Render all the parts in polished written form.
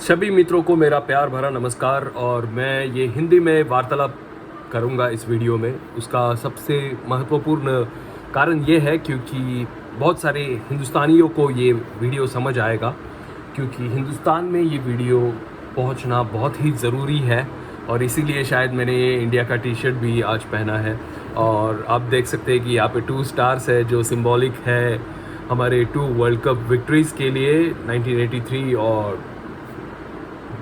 सभी मित्रों को मेरा प्यार भरा नमस्कार। और मैं ये हिंदी में वार्तालाप करूँगा इस वीडियो में। उसका सबसे महत्वपूर्ण कारण ये है क्योंकि बहुत सारे हिंदुस्तानियों को ये वीडियो समझ आएगा, क्योंकि हिंदुस्तान में ये वीडियो पहुंचना बहुत ही ज़रूरी है। और इसीलिए शायद मैंने ये इंडिया का टी शर्ट भी आज पहना है। और आप देख सकते हैं कि यहाँ पे 2 स्टार्स है जो सिंबॉलिक है हमारे 2 वर्ल्ड कप विक्ट्रीज़ के लिए, 1983 और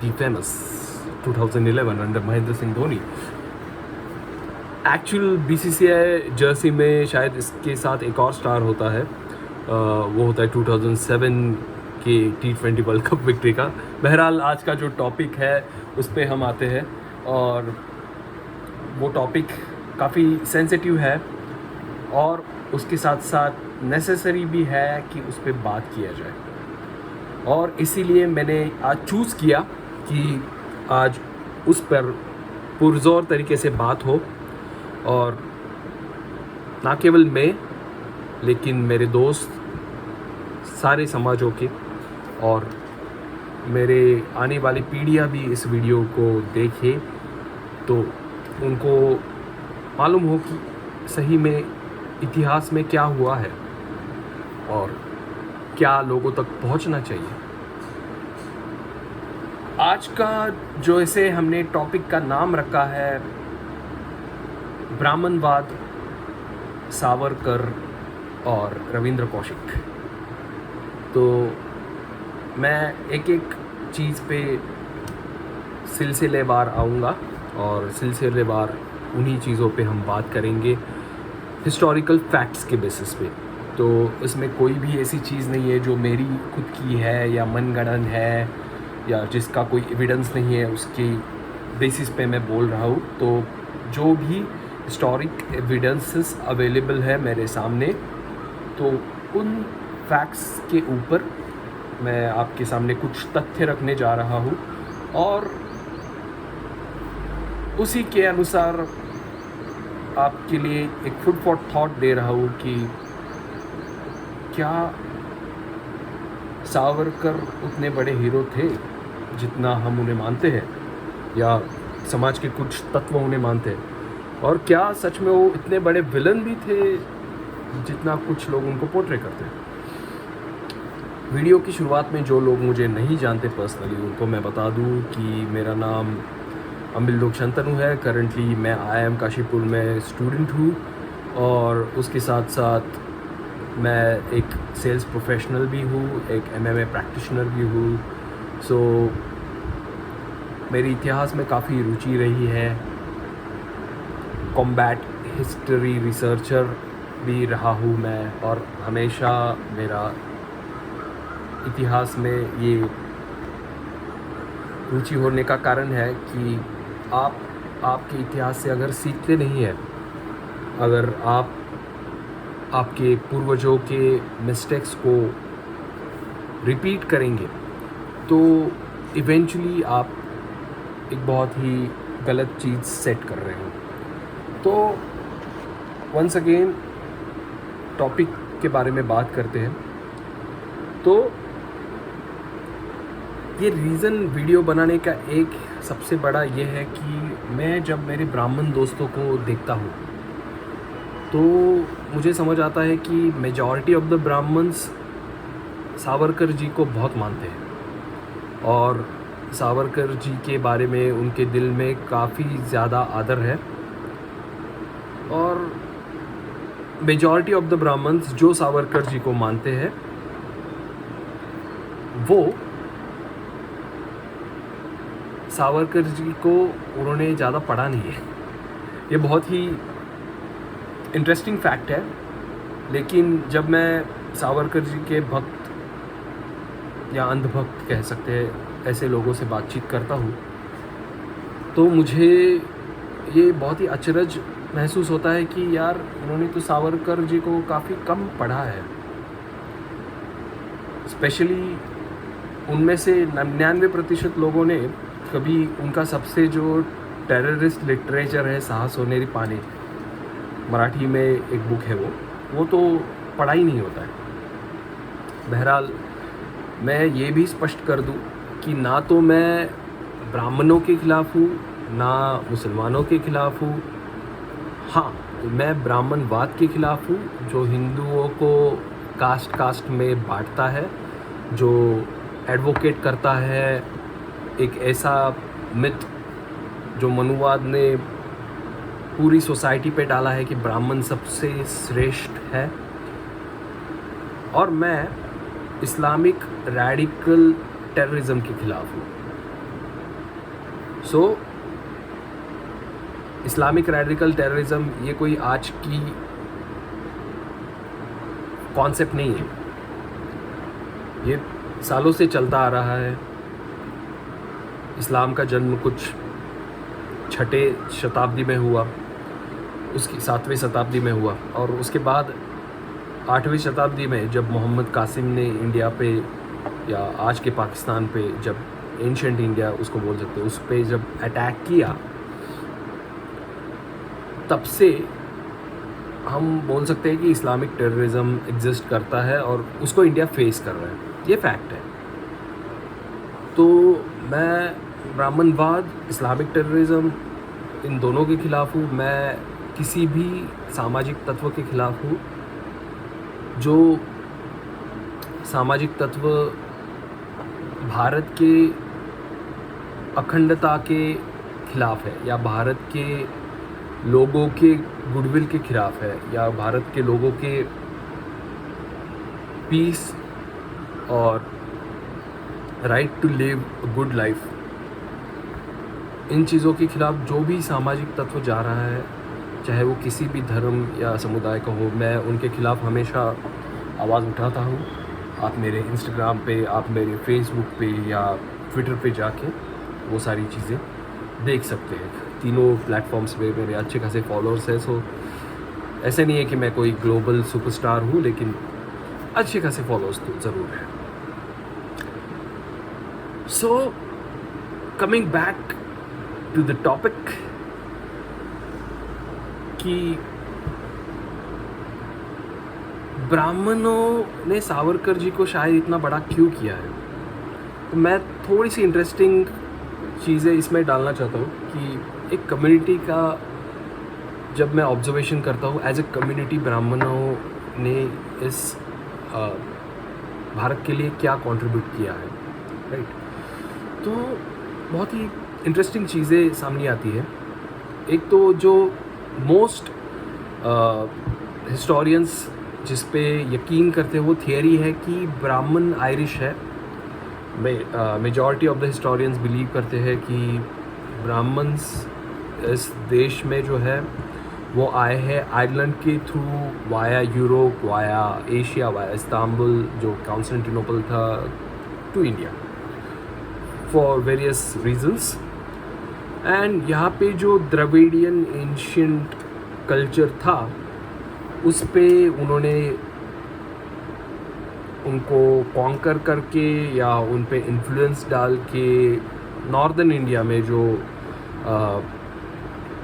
the famous 2011 under Mahendra Singh Dhoni. Actual BCCI jersey में शायद इसके साथ एक और स्टार होता है, वो होता है 2007 के T20 वर्ल्ड कप विक्ट्री का। बहरहाल आज का जो टॉपिक है उस पर हम आते हैं, और वो टॉपिक काफ़ी सेंसिटिव है और उसके साथ साथ नेसेसरी भी है कि उस पर बात किया जाए। और इसीलिए मैंने आज चूज़ किया कि आज उस पर पुरज़ोर तरीके से बात हो, और ना केवल मैं लेकिन मेरे दोस्त, सारे समाजों के और मेरे आने वाली पीढ़ियाँ भी इस वीडियो को देखें तो उनको मालूम हो कि सही में इतिहास में क्या हुआ है और क्या लोगों तक पहुंचना चाहिए। आज का जो इसे हमने टॉपिक का नाम रखा है ब्राह्मणवाद, सावरकर और रविंद्र कौशिक। तो मैं एक एक चीज़ पे सिलसिलेवार आऊँगा और सिलसिलेवार उन्हीं चीज़ों पे हम बात करेंगे हिस्टोरिकल फैक्ट्स के बेसिस पे। तो इसमें कोई भी ऐसी चीज़ नहीं है जो मेरी खुद की है या मनगढ़ंत है या जिसका कोई एविडेंस नहीं है, उसके बेसिस पे मैं बोल रहा हूँ। तो जो भी हिस्टोरिक एविडेंसेस अवेलेबल है मेरे सामने, तो उन फैक्ट्स के ऊपर मैं आपके सामने कुछ तथ्य रखने जा रहा हूँ और उसी के अनुसार आपके लिए एक फूड फॉर थॉट दे रहा हूँ कि क्या सावरकर उतने बड़े हीरो थे जितना हम उन्हें मानते हैं, या समाज के कुछ तत्व उन्हें मानते हैं, और क्या सच में वो इतने बड़े विलन भी थे जितना कुछ लोग उनको पोर्ट्रे करते हैं। वीडियो की शुरुआत में जो लोग मुझे नहीं जानते पर्सनली उनको मैं बता दूं कि मेरा नाम अम्बिल्दोक शंतनु है। करंटली मैं IIM काशीपुर में स्टूडेंट हूँ और उसके साथ साथ मैं एक सेल्स प्रोफेशनल भी हूँ, एक MMA प्रैक्टिशनर भी हूँ। सो मेरी इतिहास में काफ़ी रुचि रही है। कॉम्बैट हिस्ट्री रिसर्चर भी रहा हूँ मैं, और हमेशा मेरा इतिहास में ये रुचि होने का कारण है कि आपके इतिहास से अगर सीखते नहीं हैं, अगर आप आपके पूर्वजों के मिस्टेक्स को रिपीट करेंगे तो इवेंचुअली आप एक बहुत ही गलत चीज़ सेट कर रहे हो। तो वंस अगेन टॉपिक के बारे में बात करते हैं। तो ये रीज़न वीडियो बनाने का एक सबसे बड़ा ये है कि मैं जब मेरे ब्राह्मण दोस्तों को देखता हूँ तो मुझे समझ आता है कि majority of the Brahmins Savarkar ji को बहुत मानते हैं और सावरकर जी के बारे में उनके दिल में काफ़ी ज़्यादा आदर है। और मेजॉरिटी ऑफ द ब्राह्मण्स जो सावरकर जी को मानते हैं वो सावरकर जी को उन्होंने ज़्यादा पढ़ा नहीं है। ये बहुत ही इंटरेस्टिंग फैक्ट है। लेकिन जब मैं सावरकर जी के भक्त या अंधभक्त कह सकते हैं ऐसे लोगों से बातचीत करता हूँ तो मुझे ये बहुत ही अचरज महसूस होता है कि यार उन्होंने तो सावरकर जी को काफ़ी कम पढ़ा है। स्पेशली उनमें से 99% लोगों ने कभी उनका सबसे जो टेररिस्ट लिटरेचर है साहस सोनेरी पाने, मराठी में एक बुक है वो तो पढ़ा ही नहीं होता है। बहरहाल मैं ये भी स्पष्ट कर दूं कि ना तो मैं ब्राह्मणों के खिलाफ़ हूँ, ना मुसलमानों के खिलाफ़ हूँ। हाँ, मैं ब्राह्मणवाद के खिलाफ़ हूँ जो हिंदुओं को कास्ट कास्ट में बांटता है, जो एडवोकेट करता है एक ऐसा मिथ जो मनुवाद ने पूरी सोसाइटी पे डाला है कि ब्राह्मण सबसे श्रेष्ठ है। और मैं इस्लामिक रैडिकल टेररिज्म के खिलाफ हूँ। सो इस्लामिक रैडिकल टेररिज्म ये कोई आज की कॉन्सेप्ट नहीं है, ये सालों से चलता आ रहा है। इस्लाम का जन्म कुछ 6वीं शताब्दी में हुआ, उसकी 7वीं शताब्दी में हुआ, और उसके बाद 8वीं शताब्दी में जब मोहम्मद कासिम ने इंडिया पे या आज के पाकिस्तान पे, जब एंशंट इंडिया उसको बोल सकते हैं, उस पे जब अटैक किया, तब से हम बोल सकते हैं कि इस्लामिक टेररिज्म एग्जिस्ट करता है और उसको इंडिया फेस कर रहा है, ये फैक्ट है। तो मैं ब्राह्मणवाद, इस्लामिक टेररिज्म, इन दोनों के खिलाफ़ हूँ। मैं किसी भी सामाजिक तत्व के खिलाफ़ हूँ जो सामाजिक तत्व भारत के अखंडता के खिलाफ़ है, या भारत के लोगों के गुडविल के खिलाफ़ है, या भारत के लोगों के पीस और right to live a good life, इन चीज़ों के खिलाफ़ जो भी सामाजिक तत्व जा रहा है, चाहे वो किसी भी धर्म या समुदाय का हो, मैं उनके खिलाफ़ हमेशा आवाज़ उठाता हूँ। आप मेरे इंस्टाग्राम पे, आप मेरे फेसबुक पे या ट्विटर पे जाके वो सारी चीज़ें देख सकते हैं। तीनों प्लेटफॉर्म्स पे मेरे अच्छे खासे फॉलोअर्स हैं। सो ऐसे नहीं है कि मैं कोई ग्लोबल सुपरस्टार हूँ, लेकिन अच्छे खासे फॉलोअर्स तो ज़रूर हैं। So coming back to the topic कि ब्राह्मणों ने सावरकर जी को शायद इतना बड़ा क्यों किया है, तो मैं थोड़ी सी इंटरेस्टिंग चीज़ें इसमें डालना चाहता हूँ कि एक कम्युनिटी का जब मैं ऑब्जर्वेशन करता हूँ एज ए कम्युनिटी, ब्राह्मणों ने इस भारत के लिए क्या कंट्रीब्यूट किया है, राइट। तो बहुत ही इंटरेस्टिंग चीज़ें सामने आती है। एक तो जो मोस्ट हिस्टोरियंस जिस पे यकीन करते हैं वो थियरी है कि ब्राह्मण आयरिश है। Majority of the historians believe करते हैं कि ब्राह्मण्स इस देश में जो है वो आए हैं आयरलैंड के through, via Europe, via Asia, via Istanbul जो कॉन्स्टेंटिनोपल था, to India for various reasons. And यहाँ पे जो द्रविडियन एंशियंट कल्चर था उस पे उन्होंने उनको कॉन्कर करके या उन पे इन्फ्लुएंस डाल के नॉर्दर्न इंडिया में जो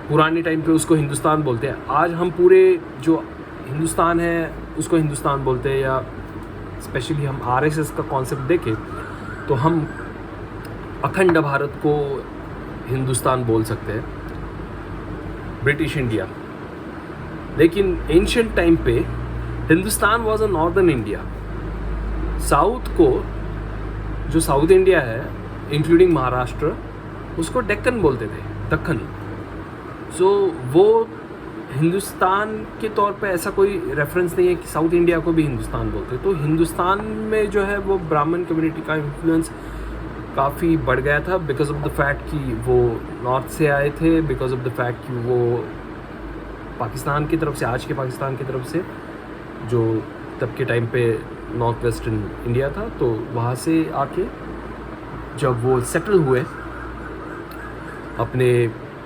पुराने टाइम पे उसको हिंदुस्तान बोलते हैं, आज हम पूरे जो हिंदुस्तान है उसको हिंदुस्तान बोलते हैं, या स्पेशली हम आरएसएस का कॉन्सेप्ट देखें तो हम अखंड भारत को हिंदुस्तान बोल सकते हैं, ब्रिटिश इंडिया। लेकिन एंशिएंट टाइम पे Hindustan was a northern India. South को, जो साउथ इंडिया है इंक्लूडिंग महाराष्ट्र, उसको डेक्कन बोलते थे, दक्कन। सो वो हिंदुस्तान के तौर पे ऐसा कोई रेफरेंस नहीं है कि साउथ इंडिया को भी हिंदुस्तान बोलते। तो हिंदुस्तान में जो है वो ब्राह्मण कम्युनिटी का इन्फ्लुएंस काफ़ी बढ़ गया था बिकॉज ऑफ द फैक्ट कि वो नॉर्थ से आए थे, बिकॉज ऑफ द फैक्ट कि वो पाकिस्तान की तरफ से, आज के पाकिस्तान की तरफ से, जो तब के टाइम पे नॉर्थ वेस्टर्न इंडिया था, तो वहाँ से आके जब वो सेटल हुए अपने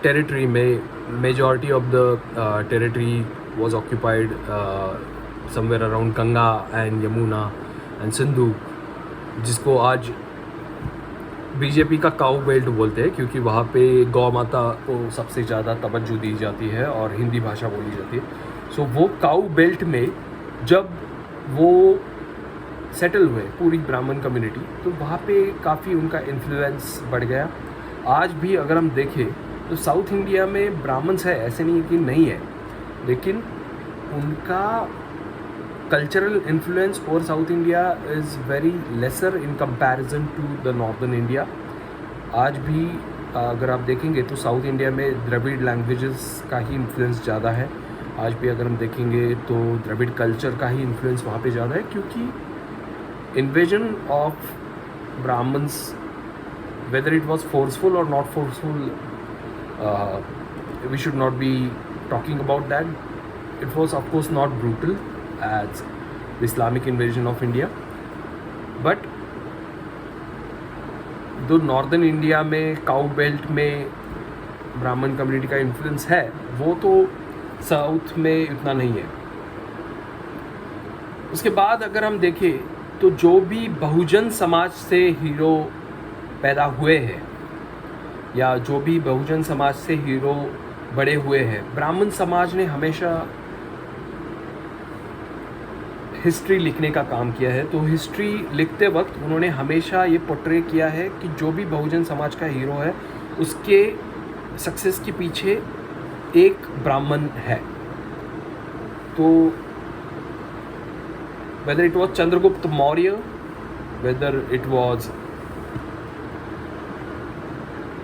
टेरिटरी में, majority of the territory was occupied somewhere around Ganga and Yamuna and Sindhu, जिसको आज बीजेपी का काऊ बेल्ट बोलते हैं, क्योंकि वहाँ पे गौ माता को सबसे ज़्यादा तवज्जो दी जाती है और हिंदी भाषा बोली जाती है। सो वो काऊ बेल्ट में जब वो सेटल हुए पूरी ब्राह्मण कम्युनिटी, तो वहाँ पे काफ़ी उनका इन्फ्लुएंस बढ़ गया। आज भी अगर हम देखें तो साउथ इंडिया में ब्राह्मण्स है, ऐसे नहीं कि नहीं है, लेकिन उनका कल्चरल इन्फ्लुएंस और south India is very lesser in comparison to the northern India. आज भी अगर आप देखेंगे तो साउथ इंडिया में द्रविड़ लैंग्वेजेस का ही इन्फ्लुएंस ज़्यादा है। आज भी अगर हम देखेंगे तो द्रविड़ कल्चर का ही इन्फ्लुएंस वहाँ पे ज़्यादा है, क्योंकि invasion of Brahmins, whether it was forceful or not forceful, we should not be talking about that. It was of course not brutal as the Islamic invasion of India, but जो northern India में cow belt में ब्राह्मण community का influence है, वो तो south में इतना नहीं है। उसके बाद अगर हम देखें तो जो भी बहुजन समाज से हीरो पैदा हुए हैं या जो भी बहुजन समाज से हीरो बड़े हुए हैं, ब्राह्मण समाज ने हमेशा हिस्ट्री लिखने का काम किया है। तो हिस्ट्री लिखते वक्त उन्होंने हमेशा ये पोर्ट्रे किया है कि जो भी बहुजन समाज का हीरो है उसके सक्सेस के पीछे एक ब्राह्मण है। तो whether it was Chandragupta Maurya, whether it was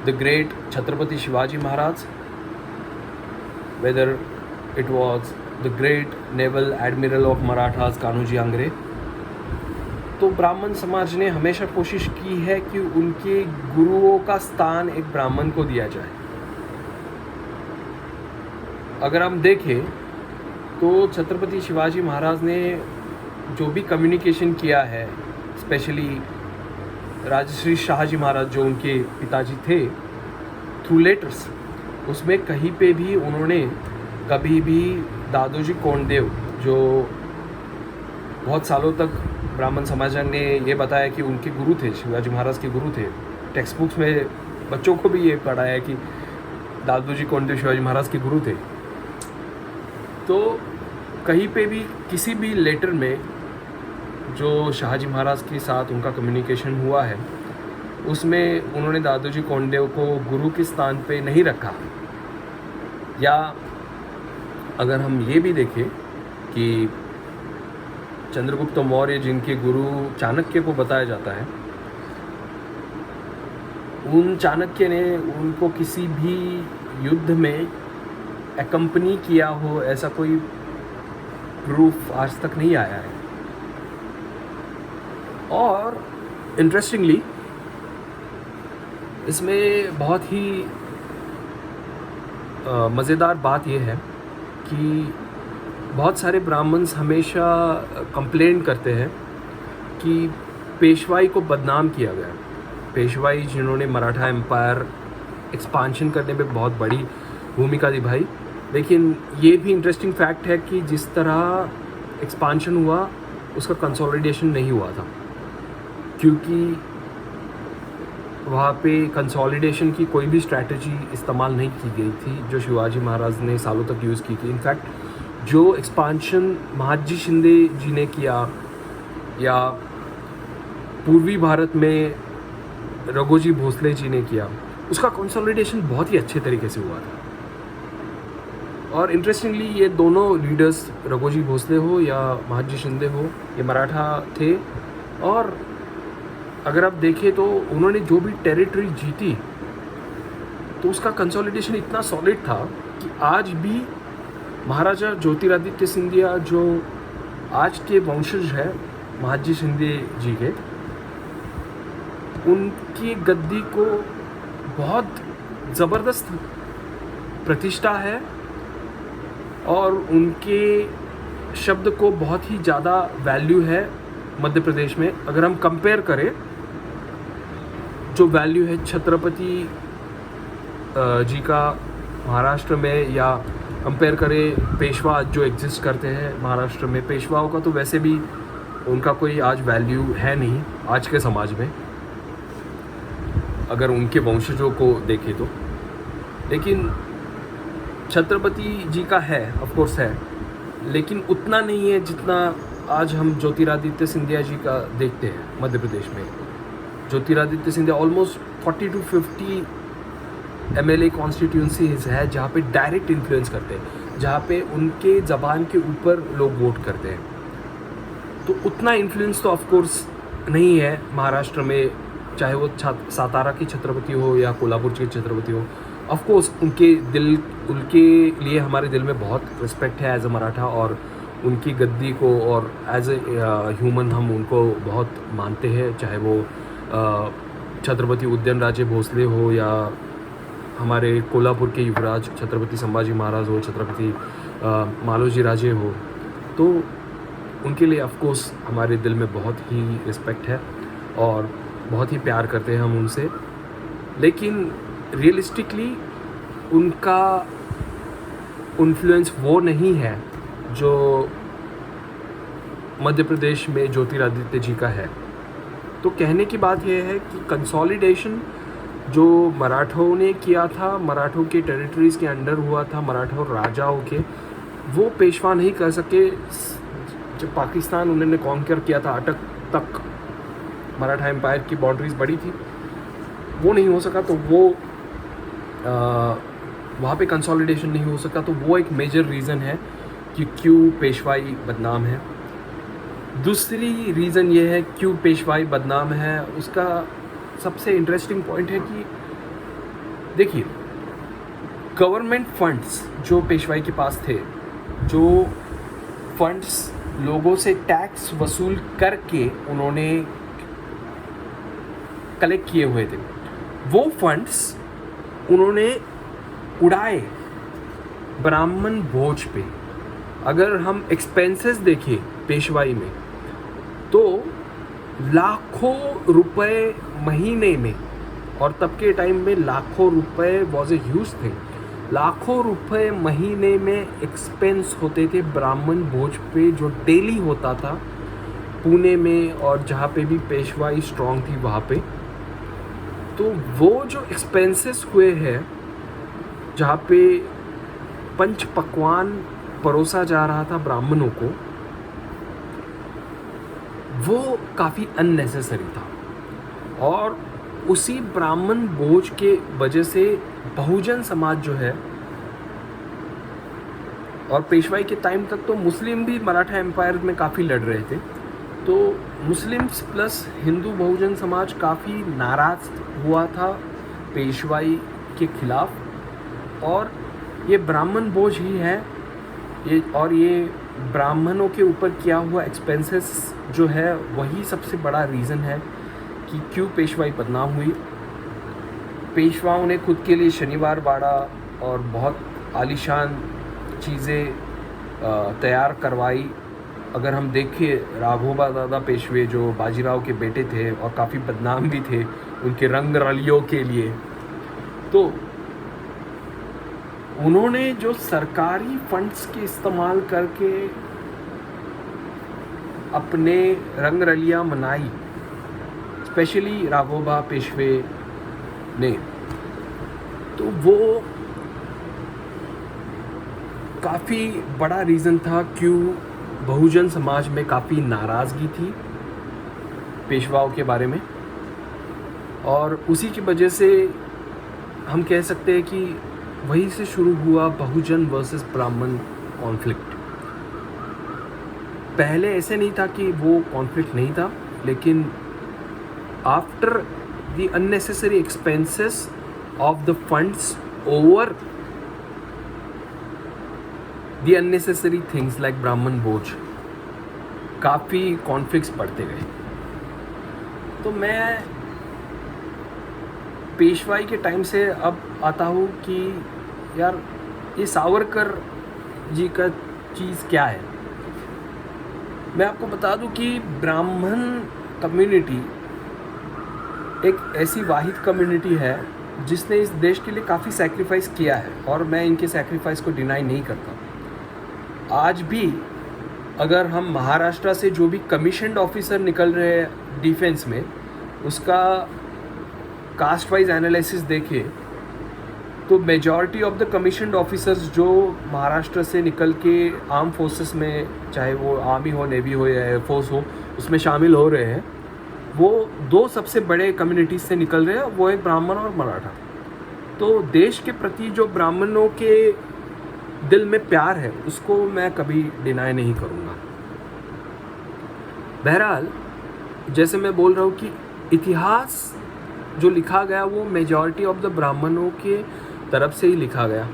the great Chhatrapati Shivaji Maharaj, whether it was the great naval admiral of Marathas Kanhoji Angre, तो ब्राह्मण समाज ने हमेशा कोशिश की है कि उनके गुरुओं का स्थान एक ब्राह्मण को दिया जाए। अगर हम देखें तो छत्रपति शिवाजी महाराज ने जो भी कम्युनिकेशन किया है, स्पेशली राजश्री शाहजी महाराज जो उनके पिताजी थे, थ्रू लेटर्स, उसमें कहीं पे भी उन्होंने कभी भी दादोजी कोंडदेव, जो बहुत सालों तक ब्राह्मण समाज ने ये बताया कि उनके गुरु थे, शिवाजी महाराज के गुरु थे, टेक्स्ट बुक्स में बच्चों को भी ये पढ़ाया है कि दादोजी कोंडदेव शिवाजी महाराज के गुरु थे। तो कहीं पे भी किसी भी लेटर में जो शाहजी महाराज के साथ उनका कम्युनिकेशन हुआ है, उसमें उन्होंने दादोजी कोंडदेव को गुरु के स्थान पे नहीं रखा। या अगर हम ये भी देखें कि चंद्रगुप्त मौर्य जिनके गुरु चाणक्य को बताया जाता है, उन चाणक्य ने उनको किसी भी युद्ध में एकम्पनी किया हो ऐसा कोई प्रूफ आज तक नहीं आया है। और इंटरेस्टिंगली इसमें बहुत ही मज़ेदार बात यह है कि बहुत सारे ब्राह्मण्स हमेशा कंप्लेंट करते हैं कि पेशवाई को बदनाम किया गया। पेशवाई जिन्होंने मराठा एम्पायर एक्सपांशन करने में बहुत बड़ी भूमिका निभाई, लेकिन ये भी इंटरेस्टिंग फैक्ट है कि जिस तरह एक्सपांशन हुआ उसका कंसोलिडेशन नहीं हुआ था, क्योंकि वहाँ पे कंसोलिडेशन की कोई भी स्ट्रैटेजी इस्तेमाल नहीं की गई थी जो शिवाजी महाराज ने सालों तक यूज़ की थी। इनफैक्ट जो एक्सपांशन महादजी शिंदे जी ने किया या पूर्वी भारत में रघोजी भोसले जी ने किया, उसका कंसोलिडेशन बहुत ही अच्छे तरीके से हुआ था। और इंटरेस्टिंगली ये दोनों लीडर्स, रघोजी भोसले हो या महादजी शिंदे हो, ये मराठा थे। और अगर आप देखें तो उन्होंने जो भी टेरिटरी जीती तो उसका कंसोलिडेशन इतना सॉलिड था कि आज भी महाराजा ज्योतिरादित्य सिंधिया जो आज के वंशज है महादजी शिंदे जी के, उनकी गद्दी को बहुत ज़बरदस्त प्रतिष्ठा है और उनके शब्द को बहुत ही ज़्यादा वैल्यू है मध्य प्रदेश में। अगर हम कंपेयर करें जो वैल्यू है छत्रपति जी का महाराष्ट्र में, या कंपेयर करें पेशवा जो एग्जिस्ट करते हैं महाराष्ट्र में, पेशवाओं का तो वैसे भी उनका कोई आज वैल्यू है नहीं आज के समाज में अगर उनके वंशजों को देखें तो। लेकिन छत्रपति जी का है, ऑफ कोर्स है, लेकिन उतना नहीं है जितना आज हम ज्योतिरादित्य सिंधिया जी का देखते हैं मध्य प्रदेश में, Jyotiraditya Scindia almost 40 to 50 MLA constituencies है जहाँ पे डायरेक्ट इन्फ्लुएंस करते हैं, जहाँ पे उनके ज़बान के ऊपर लोग वोट करते हैं। तो उतना इन्फ्लुएंस तो ऑफकोर्स नहीं है महाराष्ट्र में, चाहे वो सातारा की छत्रपति हो या कोल्हापुर की छत्रपति हो। ऑफकोर्स उनके लिए हमारे दिल में बहुत रिस्पेक्ट है एज अ मराठा, और उनकी गद्दी को और एज ए ह्यूमन हम उनको बहुत मानते हैं, चाहे वो छत्रपति उदयनराजे भोसले हो या हमारे कोल्हापुर के युवराज छत्रपति संभाजी महाराज हो, छत्रपति मालोजी राजे हो। तो उनके लिए ऑफकोर्स हमारे दिल में बहुत ही रिस्पेक्ट है और बहुत ही प्यार करते हैं हम उनसे। लेकिन रियलिस्टिकली उनका इन्फ्लुएंस वो नहीं है जो मध्य प्रदेश में ज्योतिरादित्य जी का है। तो कहने की बात यह है कि कंसोलिडेशन जो मराठों ने किया था, मराठों के टेरिटरीज़ के अंडर हुआ था, मराठा और राजाओं के, वो पेशवा नहीं कर सके। जब पाकिस्तान उन्होंने कॉन्कर किया था, अटक तक मराठा एम्पायर की बाउंड्रीज बड़ी थी, वो नहीं हो सका, तो वो वहाँ पे कंसोलिडेशन नहीं हो सका। तो वो एक मेजर रीज़न है कि क्यों पेशवाई बदनाम है। दूसरी रीज़न ये है क्यों पेशवाई बदनाम है, उसका सबसे इंटरेस्टिंग पॉइंट है कि देखिए, गवर्नमेंट फंड्स जो पेशवाई के पास थे, जो फंड्स लोगों से टैक्स वसूल करके उन्होंने कलेक्ट किए हुए थे, वो फंड्स उन्होंने उड़ाए ब्राह्मण भोज पे। अगर हम एक्सपेंसेस देखें पेशवाई में, तो लाखों रुपए महीने में, और तब के टाइम में लाखों रुपए वॉज ए ह्यूज थिंग, लाखों रुपए महीने में एक्सपेंस होते थे ब्राह्मण भोज पे, जो डेली होता था पुणे में और जहाँ पे भी पेशवाई स्ट्रॉन्ग थी वहाँ पे। तो वो जो एक्सपेंसेस हुए हैं, जहाँ पे पंच पकवान परोसा जा रहा था ब्राह्मणों को, वो काफ़ी अननेसेसरी था। और उसी ब्राह्मण भोज के वजह से बहुजन समाज जो है, और पेशवाई के टाइम तक तो मुस्लिम भी मराठा एम्पायर में काफ़ी लड़ रहे थे, तो मुस्लिम्स प्लस हिंदू बहुजन समाज काफ़ी नाराज़ हुआ था पेशवाई के खिलाफ। और ये ब्राह्मण भोज ही है ये, और ये ब्राह्मणों के ऊपर किया हुआ एक्सपेंसेस जो है, वही सबसे बड़ा रीज़न है कि क्यों पेशवाई बदनाम हुई। पेशवाओं ने खुद के लिए शनिवार बाड़ा और बहुत आलीशान चीज़ें तैयार करवाई। अगर हम देखें राघोबा दादा पेशवे जो बाजीराव के बेटे थे और काफ़ी बदनाम भी थे उनके रंग रलियों के लिए, तो उन्होंने जो सरकारी फंड्स के इस्तेमाल करके अपने रंग रलियाँ मनाई, स्पेशली राघोबा पेशवे ने, तो वो काफ़ी बड़ा रीज़न था क्यों बहुजन समाज में काफ़ी नाराज़गी थी पेशवाओं के बारे में। और उसी की वजह से हम कह सकते हैं कि वहीं से शुरू हुआ बहुजन वर्सेस ब्राह्मण कॉन्फ्लिक्ट। पहले ऐसे नहीं था कि वो कॉन्फ्लिक्ट नहीं था, लेकिन after the unnecessary expenses of the funds over the unnecessary things like ब्राह्मण भोज, काफ़ी कॉन्फ्लिक्ट्स बढ़ते गए। तो मैं पेशवाई के टाइम से अब आता हूँ कि यार ये सावरकर जी का चीज़ क्या है। मैं आपको बता दूं कि ब्राह्मण कम्युनिटी एक ऐसी वाहिद कम्युनिटी है जिसने इस देश के लिए काफ़ी सैक्रिफाइस किया है, और मैं इनके सैक्रिफाइस को डिनाई नहीं करता। आज भी अगर हम महाराष्ट्र से जो भी कमीशन्ड ऑफिसर निकल रहे हैं डिफेंस में, उसका कास्ट वाइज एनालिसिस देखें तो majority of the commissioned officers जो महाराष्ट्र से निकल के आर्म फोर्सेस में, चाहे वो आर्मी हो, नेवी हो या एयरफोर्स हो, उसमें शामिल हो रहे हैं, वो दो सबसे बड़े कम्युनिटीज़ से निकल रहे हैं, वो एक ब्राह्मण और मराठा। तो देश के प्रति जो ब्राह्मणों के दिल में प्यार है उसको मैं कभी डिनाई नहीं करूँगा। बहरहाल, जैसे मैं बोल रहा हूँ कि इतिहास जो लिखा गया वो मेजॉरिटी ऑफ द ब्राह्मणों के तरफ से ही लिखा गया।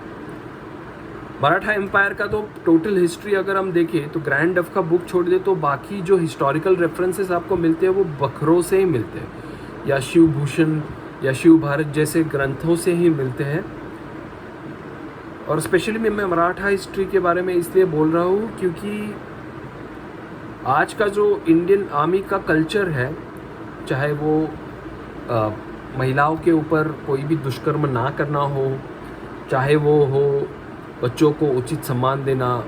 मराठा एम्पायर का तो टोटल हिस्ट्री अगर हम देखें तो ग्रैंड डफ का बुक छोड़ दे तो बाकी जो हिस्टोरिकल रेफरेंसेस आपको मिलते हैं वो बखरों से ही मिलते हैं, या शिवभूषण या शिव भारत जैसे ग्रंथों से ही मिलते हैं। और स्पेशली मैं मराठा हिस्ट्री के बारे में इसलिए बोल रहा हूँ क्योंकि आज का जो इंडियन आर्मी का कल्चर है, चाहे वो महिलाओं के ऊपर कोई भी दुष्कर्म ना करना हो, चाहे वो हो बच्चों को उचित सम्मान देना,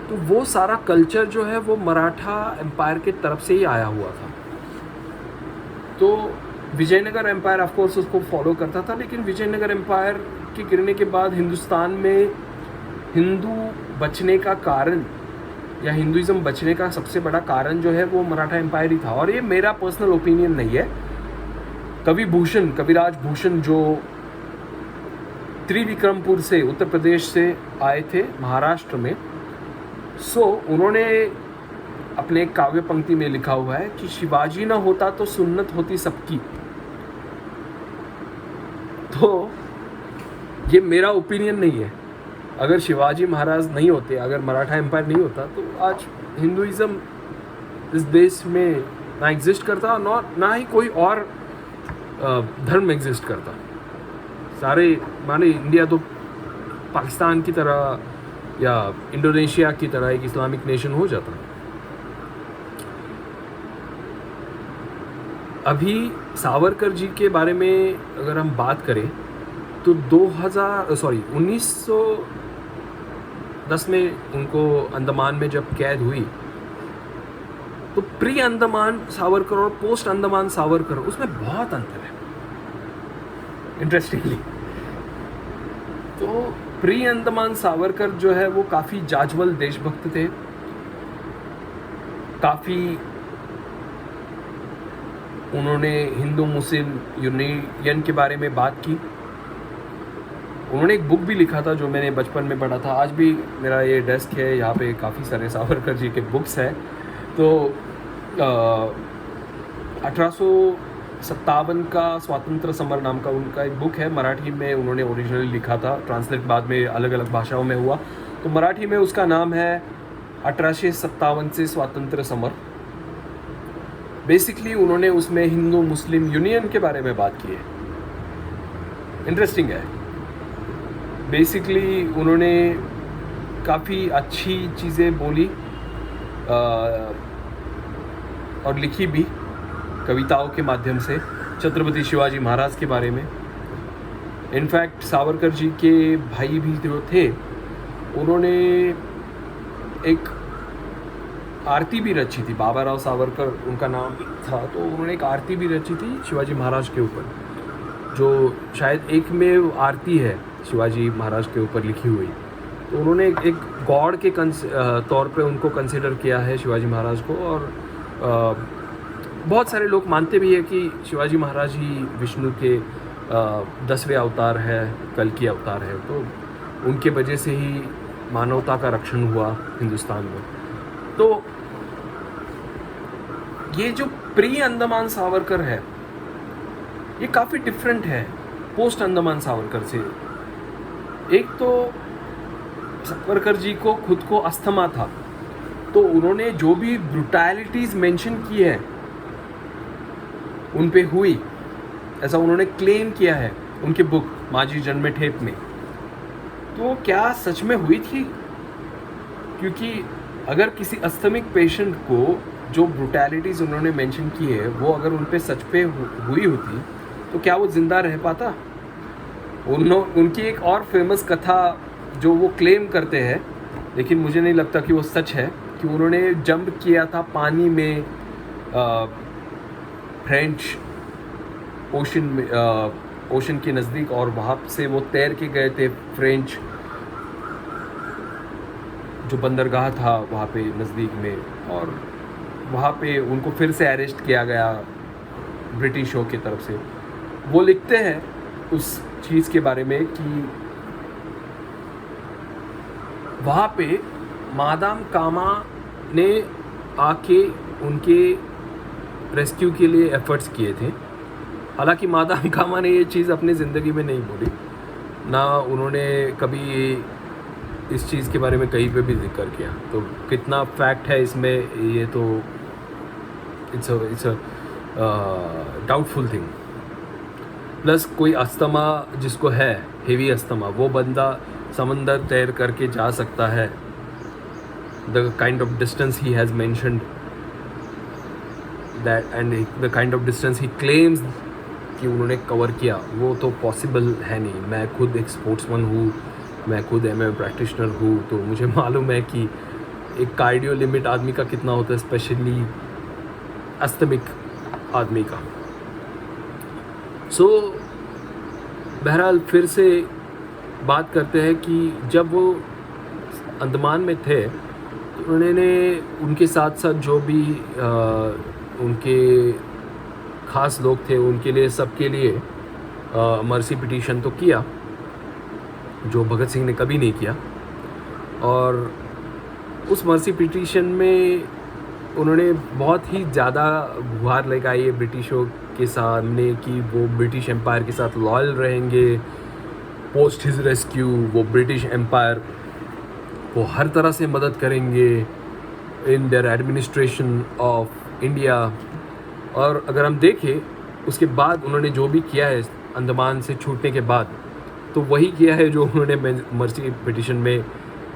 तो वो सारा कल्चर जो है वो मराठा एम्पायर के तरफ से ही आया हुआ था। तो विजयनगर एम्पायर ऑफ कोर्स उसको फॉलो करता था, लेकिन विजयनगर एम्पायर के गिरने के बाद हिंदुस्तान में हिंदू बचने का कारण या हिंदुइज़्म बचने का सबसे बड़ा कारण जो है वो मराठा एम्पायर ही था। और ये मेरा पर्सनल ओपिनियन नहीं है। कविराज भूषण जो त्रिविक्रमपुर से, उत्तर प्रदेश से आए थे महाराष्ट्र में, उन्होंने अपने एक काव्य पंक्ति में लिखा हुआ है कि शिवाजी ना होता तो सुन्नत होती सबकी। तो ये मेरा ओपिनियन नहीं है। अगर शिवाजी महाराज नहीं होते, अगर मराठा एम्पायर नहीं होता, तो आज हिंदुइज़्म इस देश में ना एग्जिस्ट करता और ना ही कोई और धर्म एग्जिस्ट करता। सारे माने इंडिया तो पाकिस्तान की तरह या इंडोनेशिया की तरह एक इस्लामिक नेशन हो जाता। अभी सावरकर जी के बारे में अगर हम बात करें तो 1910 में उनको अंडमान में जब कैद हुई, तो प्री अंडमान सावरकर और पोस्ट अंडमान सावरकर, उसमें बहुत अंतर है इंटरेस्टिंगली। तो प्री अंडमान सावरकर जो है वो काफ़ी जाज्वल देशभक्त थे, काफ़ी उन्होंने हिंदू मुस्लिम यूनियन के बारे में बात की। उन्होंने एक बुक भी लिखा था जो मैंने बचपन में पढ़ा था। आज भी मेरा ये डेस्क है, यहाँ पे काफ़ी सारे सावरकर जी के बुक्स हैं। तो 1857 का स्वातंत्र समर नाम का उनका एक बुक है, मराठी में उन्होंने ओरिजिनली लिखा था, ट्रांसलेट बाद में अलग अलग भाषाओं में हुआ। तो मराठी में उसका नाम है 1857 से स्वातंत्र समर। बेसिकली उन्होंने उसमें हिंदू मुस्लिम यूनियन के बारे में बात की है। इंटरेस्टिंग है। बेसिकली उन्होंने काफ़ी अच्छी चीज़ें बोली और लिखी भी कविताओं के माध्यम से छत्रपति शिवाजी महाराज के बारे में। इनफैक्ट सावरकर जी के भाई भी जो थे, उन्होंने एक आरती भी रची थी, बाबा राव सावरकर उनका नाम था। तो उन्होंने एक आरती भी रची थी शिवाजी महाराज के ऊपर, जो शायद एकमेव आरती है शिवाजी महाराज के ऊपर लिखी हुई। तो उन्होंने एक गॉड के तौर पे उनको कंसिडर किया है शिवाजी महाराज को। और बहुत सारे लोग मानते भी है कि शिवाजी महाराज ही विष्णु के 10वें अवतार है, कल की अवतार है। तो उनके वजह से ही मानवता का रक्षण हुआ हिंदुस्तान में। तो ये जो प्री अंडमान सावरकर है, ये काफ़ी डिफरेंट है पोस्ट अंडमान सावरकर से। एक तो सावरकर जी को खुद को अस्थमा था, तो उन्होंने जो भी ब्रुटैलिटीज़ मेंशन की है उन पे हुई, ऐसा उन्होंने क्लेम किया है उनकी बुक माझी जन्मठेप में। तो क्या सच में हुई थी? क्योंकि अगर किसी अस्थमिक पेशेंट को जो ब्रुटैलिटीज़ उन्होंने मेंशन की है वो अगर उन पे सच पे हुई होती तो क्या वो ज़िंदा रह पाता? उनकी एक और फेमस कथा जो वो क्लेम करते हैं, लेकिन मुझे नहीं लगता कि वो सच है, कि उन्होंने जंप किया था पानी में फ्रेंच ओशन में, ओशन के नज़दीक, और वहाँ से वो तैर के गए थे फ्रेंच जो बंदरगाह था वहाँ पे नज़दीक में, और वहाँ पे उनको फिर से अरेस्ट किया गया ब्रिटिशों की तरफ से। वो लिखते हैं उस चीज़ के बारे में कि वहाँ पे मादाम कामा ने आके उनके रेस्क्यू के लिए एफर्ट्स किए थे। हालांकि मादाम कामा ने ये चीज़ अपनी ज़िंदगी में नहीं बोली, ना उन्होंने कभी इस चीज़ के बारे में कहीं पे भी जिक्र किया। तो कितना फैक्ट है इसमें, ये तो it's a doubtful thing. Plus कोई अस्थमा जिसको है, हेवी अस्थमा, वो बंदा समंदर तैर करके जा सकता है। The kind of distance he has mentioned that and the kind of distance he claims कि उन्होंने कवर किया, वो तो पॉसिबल है नहीं। मैं खुद एक स्पोर्ट्समैन हूँ, मैं खुद MMA प्रैक्टिशनर हूँ, तो मुझे मालूम है कि एक कार्डियो लिमिट आदमी का कितना होता है, स्पेशली अस्थमिक आदमी का। सो बहरहाल फिर से बात करते हैं कि जब वो अंडमान में थे तो उन्होंने उनके साथ साथ जो भी उनके ख़ास लोग थे उनके लिए, सबके लिए मर्सी पिटीशन तो किया, जो भगत सिंह ने कभी नहीं किया। और उस मर्सी पिटीशन में उन्होंने बहुत ही ज़्यादा गुहार लगाई है ब्रिटिशों के सामने कि वो ब्रिटिश एम्पायर के साथ लॉयल रहेंगे। पोस्ट हिज रेस्क्यू वो ब्रिटिश एम्पायर को हर तरह से मदद करेंगे in their administration of India. और अगर हम देखें उसके बाद उन्होंने जो भी किया है अंडमान से छूटने के बाद, तो वही किया है जो उन्होंने मर्सी पिटीशन में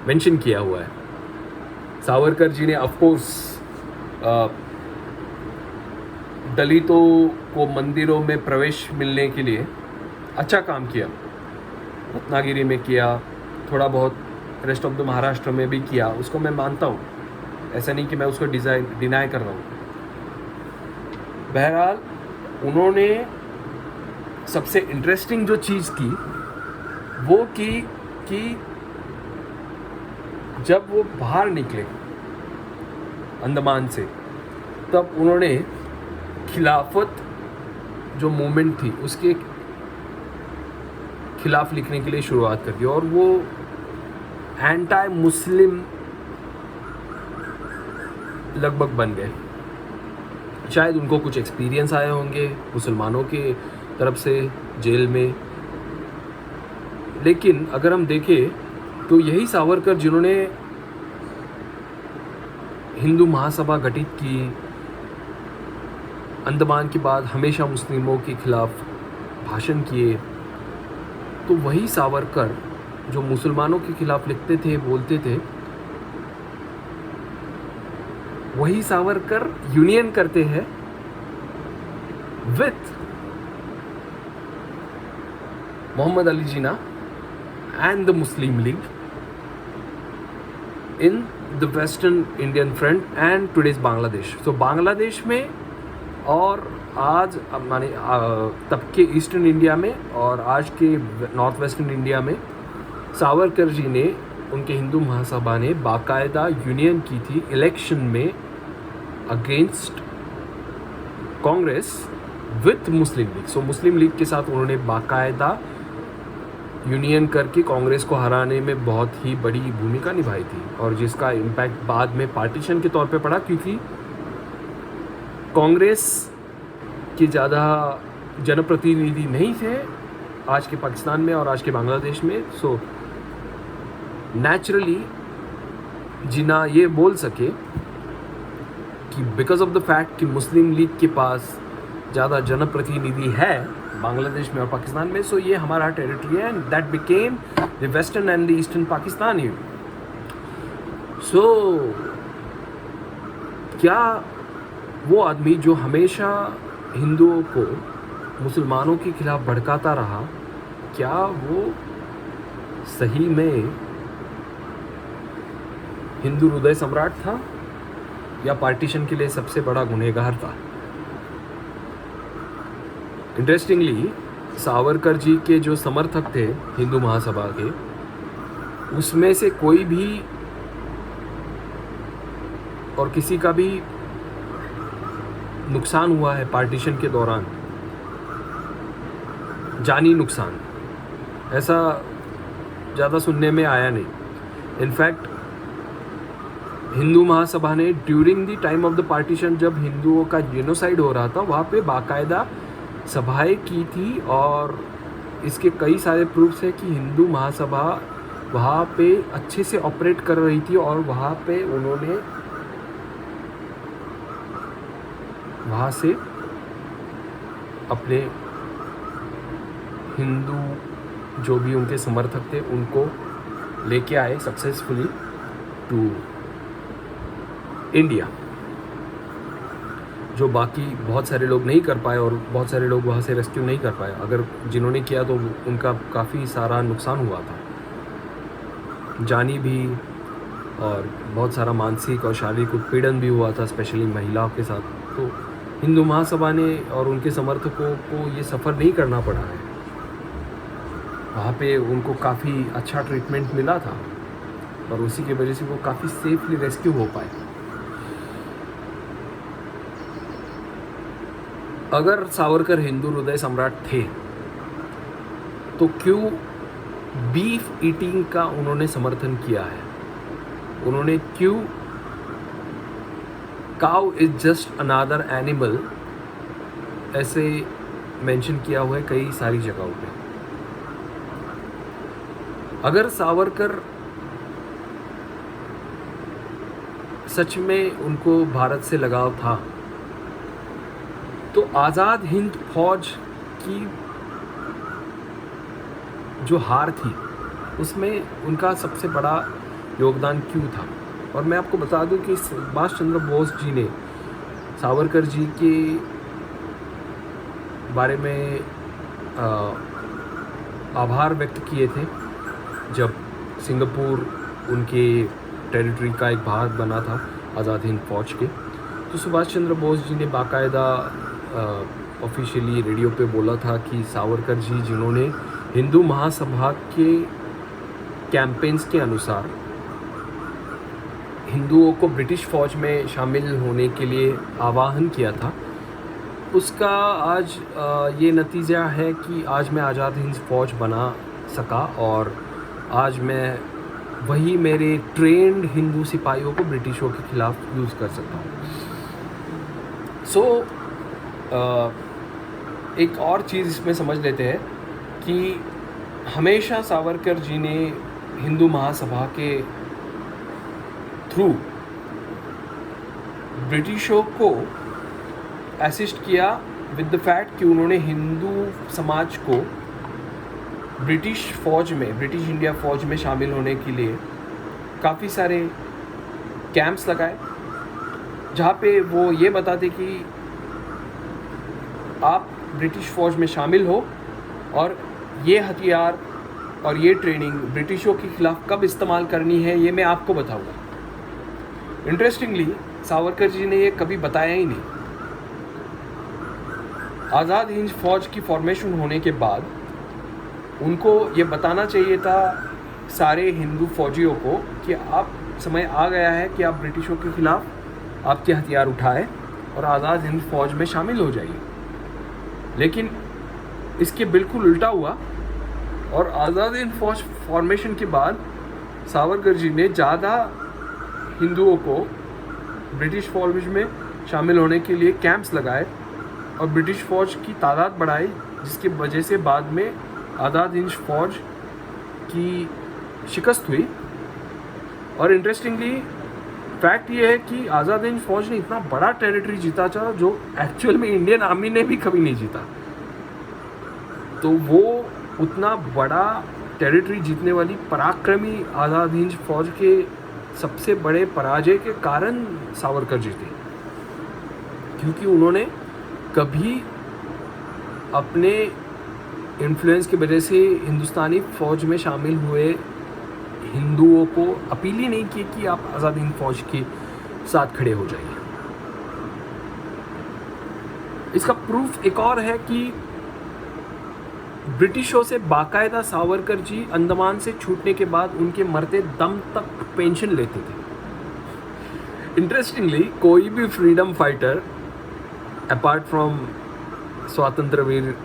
मेंशन किया हुआ है। सावरकर जी ने ऑफकोर्स दलितों को मंदिरों में प्रवेश मिलने के लिए अच्छा काम किया, रत्नागिरी में किया, थोड़ा बहुत रेस्ट ऑफ द महाराष्ट्र में भी किया, उसको मैं मानता हूँ, ऐसा नहीं कि मैं उसको डिनाई कर रहा हूँ। बहरहाल उन्होंने सबसे इंटरेस्टिंग जो चीज़ की वो की कि जब वो बाहर निकले अंडमान से, तब उन्होंने खिलाफत जो मूवमेंट थी उसके खिलाफ लिखने के लिए शुरुआत कर दी, और वो एंटी मुस्लिम लगभग बन गए। शायद उनको कुछ एक्सपीरियंस आए होंगे मुसलमानों के तरफ से जेल में, लेकिन अगर हम देखें तो यही सावरकर जिन्होंने हिंदू महासभा गठित की, अंडमान के बाद हमेशा मुस्लिमों के खिलाफ भाषण किए, तो वही सावरकर जो मुसलमानों के खिलाफ लिखते थे, बोलते थे, वही सावरकर यूनियन करते हैं with Mohammad Ali Jinnah and the Muslim League in the western Indian front and today's Bangladesh. तो बांग्लादेश में और आज माने तब के ईस्टर्न इंडिया में और आज के नॉर्थ वेस्टर्न इंडिया में सावरकर जी ने, उनके हिंदू महासभा ने बाकायदा यूनियन की थी इलेक्शन में against Congress with Muslim league. So Muslim league के साथ उन्होंने बाकायदा यूनियन करके कांग्रेस को हराने में बहुत ही बड़ी भूमिका निभाई थी, और जिसका इम्पैक्ट बाद में पार्टीशन के तौर पे पड़ा, क्योंकि कांग्रेस के ज़्यादा जनप्रतिनिधि नहीं थे आज के पाकिस्तान में और आज के बांग्लादेश में। सो नेचुरली जिन्ना ये बोल सके कि बिकॉज ऑफ द फैक्ट कि मुस्लिम लीग के पास ज़्यादा जनप्रतिनिधि है बांग्लादेश में और पाकिस्तान में, सो ये हमारा टेरिटरी है, and that became the western and the eastern Pakistan union. So क्या वो आदमी जो हमेशा हिंदुओं को मुसलमानों के खिलाफ भड़काता रहा, क्या वो सही में हिंदू हृदय सम्राट था या पार्टीशन के लिए सबसे बड़ा गुनहगार था? इंटरेस्टिंगली सावरकर जी के जो समर्थक थे हिंदू महासभा के, उसमें से कोई भी और किसी का भी नुकसान हुआ है पार्टीशन के दौरान, जानी नुकसान, ऐसा ज़्यादा सुनने में आया नहीं। इनफैक्ट हिंदू महासभा ने during the time of the partition, जब हिंदुओं का जेनोसाइड हो रहा था, वहाँ पे बाकायदा सभाएं की थी और इसके कई सारे प्रूफ्स हैं कि हिंदू महासभा वहाँ पे अच्छे से ऑपरेट कर रही थी और वहाँ पे उन्होंने वहाँ से अपने हिंदू जो भी उनके समर्थक थे उनको लेके आए सक्सेसफुली टू इंडिया, जो बाकी बहुत सारे लोग नहीं कर पाए और बहुत सारे लोग वहाँ से रेस्क्यू नहीं कर पाए। अगर जिन्होंने किया तो उनका काफ़ी सारा नुकसान हुआ था, जानी भी और बहुत सारा मानसिक और शारीरिक उत्पीड़न भी हुआ था, स्पेशली महिलाओं के साथ। तो हिंदू महासभा ने और उनके समर्थकों को ये सफ़र नहीं करना पड़ा है, वहाँ पे उनको काफ़ी अच्छा ट्रीटमेंट मिला था और उसी की वजह से वो काफ़ी सेफली रेस्क्यू हो पाए। अगर सावरकर हिंदू हृदय सम्राट थे तो क्यों बीफ ईटिंग का उन्होंने समर्थन किया है? उन्होंने क्यों cow is just another animal ऐसे मेंशन किया हुआ है कई सारी जगहों पे? अगर सावरकर सच में उनको भारत से लगाव था तो आज़ाद हिंद फौज की जो हार थी उसमें उनका सबसे बड़ा योगदान क्यों था? और मैं आपको बता दूं कि सुभाष चंद्र बोस जी ने सावरकर जी के बारे में आभार व्यक्त किए थे जब सिंगापुर उनके टेरिटरी का एक भाग बना था आज़ाद हिंद फौज के। तो सुभाष चंद्र बोस जी ने बाकायदा ऑफिशियली रेडियो पे बोला था कि सावरकर जी, जिन्होंने हिंदू महासभा के कैंपेन्स के अनुसार हिंदुओं को ब्रिटिश फ़ौज में शामिल होने के लिए आह्वान किया था, उसका आज ये नतीजा है कि आज मैं आज़ाद हिंद फौज बना सका और आज मैं वही मेरे ट्रेंड हिंदू सिपाहियों को ब्रिटिशों के ख़िलाफ़ यूज़ कर सकता हूँ। एक और चीज़ इसमें समझ लेते हैं कि हमेशा सावरकर जी ने हिंदू महासभा के थ्रू ब्रिटिशों को असिस्ट किया विद द फैक्ट कि उन्होंने हिंदू समाज को ब्रिटिश इंडिया फ़ौज में शामिल होने के लिए काफ़ी सारे कैंप्स लगाए, जहाँ पे वो ये बताते कि आप ब्रिटिश फ़ौज में शामिल हो और ये हथियार और ये ट्रेनिंग ब्रिटिशों के ख़िलाफ़ कब इस्तेमाल करनी है ये मैं आपको बताऊंगा। इंटरेस्टिंगली सावरकर जी ने ये कभी बताया ही नहीं। आज़ाद हिंद फ़ौज की फॉर्मेशन होने के बाद उनको ये बताना चाहिए था सारे हिंदू फौजियों को कि आप समय आ गया है कि आप ब्रिटिशों के ख़िलाफ़ आपके हथियार उठाएं और आज़ाद हिंद फ़ौज में शामिल हो जाइए। लेकिन इसके बिल्कुल उल्टा हुआ और आज़ाद हिंद फौज फॉर्मेशन के बाद सावरकर जी ने ज़्यादा हिंदुओं को ब्रिटिश फौज में शामिल होने के लिए कैंप्स लगाए और ब्रिटिश फ़ौज की तादाद बढ़ाई, जिसकी वजह से बाद में आज़ाद हिंद फौज की शिकस्त हुई। और इंटरेस्टिंगली फैक्ट ये है कि आज़ाद हिंद फौज ने इतना बड़ा टेरिटरी जीता था जो एक्चुअल में इंडियन आर्मी ने भी कभी नहीं जीता। तो वो उतना बड़ा टेरिटरी जीतने वाली पराक्रमी आज़ाद हिंद फौज के सबसे बड़े पराजय के कारण सावरकर जीते, क्योंकि उन्होंने कभी अपने इन्फ्लुएंस की वजह से हिंदुस्तानी फ़ौज में शामिल हुए हिंदुओं को अपील ही नहीं की कि आप आज़ाद हिंद फौज के साथ खड़े हो जाइए। इसका प्रूफ एक और है कि ब्रिटिशों से बाकायदा सावरकर जी अंडमान से छूटने के बाद उनके मरते दम तक पेंशन लेते थे। इंटरेस्टिंगली कोई भी फ्रीडम फाइटर अपार्ट फ्रॉम स्वतंत्र वीर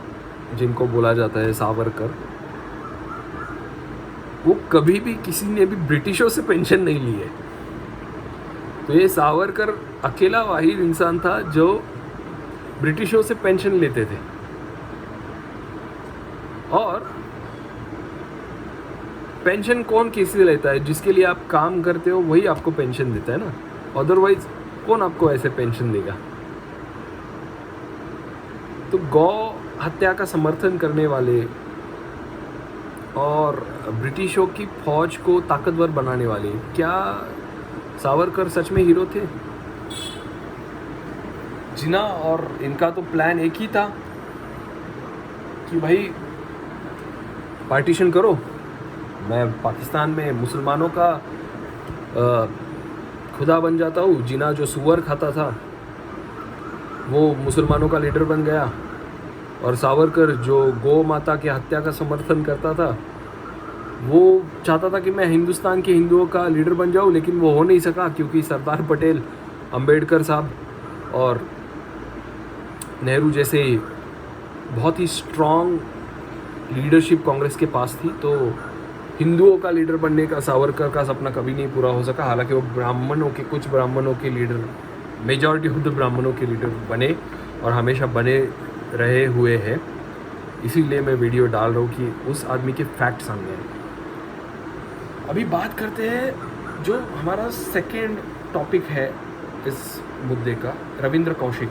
जिनको बोला जाता है सावरकर, वो कभी भी किसी ने भी ब्रिटिशों से पेंशन नहीं ली है। तो ये सावरकर अकेला वाहिद इंसान था जो ब्रिटिशों से पेंशन लेते थे। और पेंशन कौन किसी लेता है? जिसके लिए आप काम करते हो वही आपको पेंशन देता है ना, अदरवाइज कौन आपको ऐसे पेंशन देगा? तो गौ हत्या का समर्थन करने वाले और ब्रिटिशों की फौज को ताकतवर बनाने वाले, क्या सावरकर सच में हीरो थे? जिन्ना और इनका तो प्लान एक ही था कि भाई पार्टीशन करो, मैं पाकिस्तान में मुसलमानों का खुदा बन जाता हूँ। जिन्ना जो सुअर खाता था वो मुसलमानों का लीडर बन गया, और सावरकर जो गौ माता की हत्या का समर्थन करता था वो चाहता था कि मैं हिंदुस्तान के हिंदुओं का लीडर बन जाऊं, लेकिन वो हो नहीं सका क्योंकि सरदार पटेल, अंबेडकर साहब और नेहरू जैसे बहुत ही स्ट्रॉन्ग लीडरशिप कांग्रेस के पास थी। तो हिंदुओं का लीडर बनने का सावरकर का सपना कभी नहीं पूरा हो सका। हालांकि वो कुछ ब्राह्मणों के लीडर, मेजॉरिटी ऑफ द ब्राह्मणों के लीडर बने और हमेशा बने रहे हुए हैं। इसीलिए मैं वीडियो डाल रहा हूँ कि उस आदमी के फैक्ट सामने आए। अभी बात करते हैं जो हमारा सेकेंड टॉपिक है इस मुद्दे का, रविंद्र कौशिक।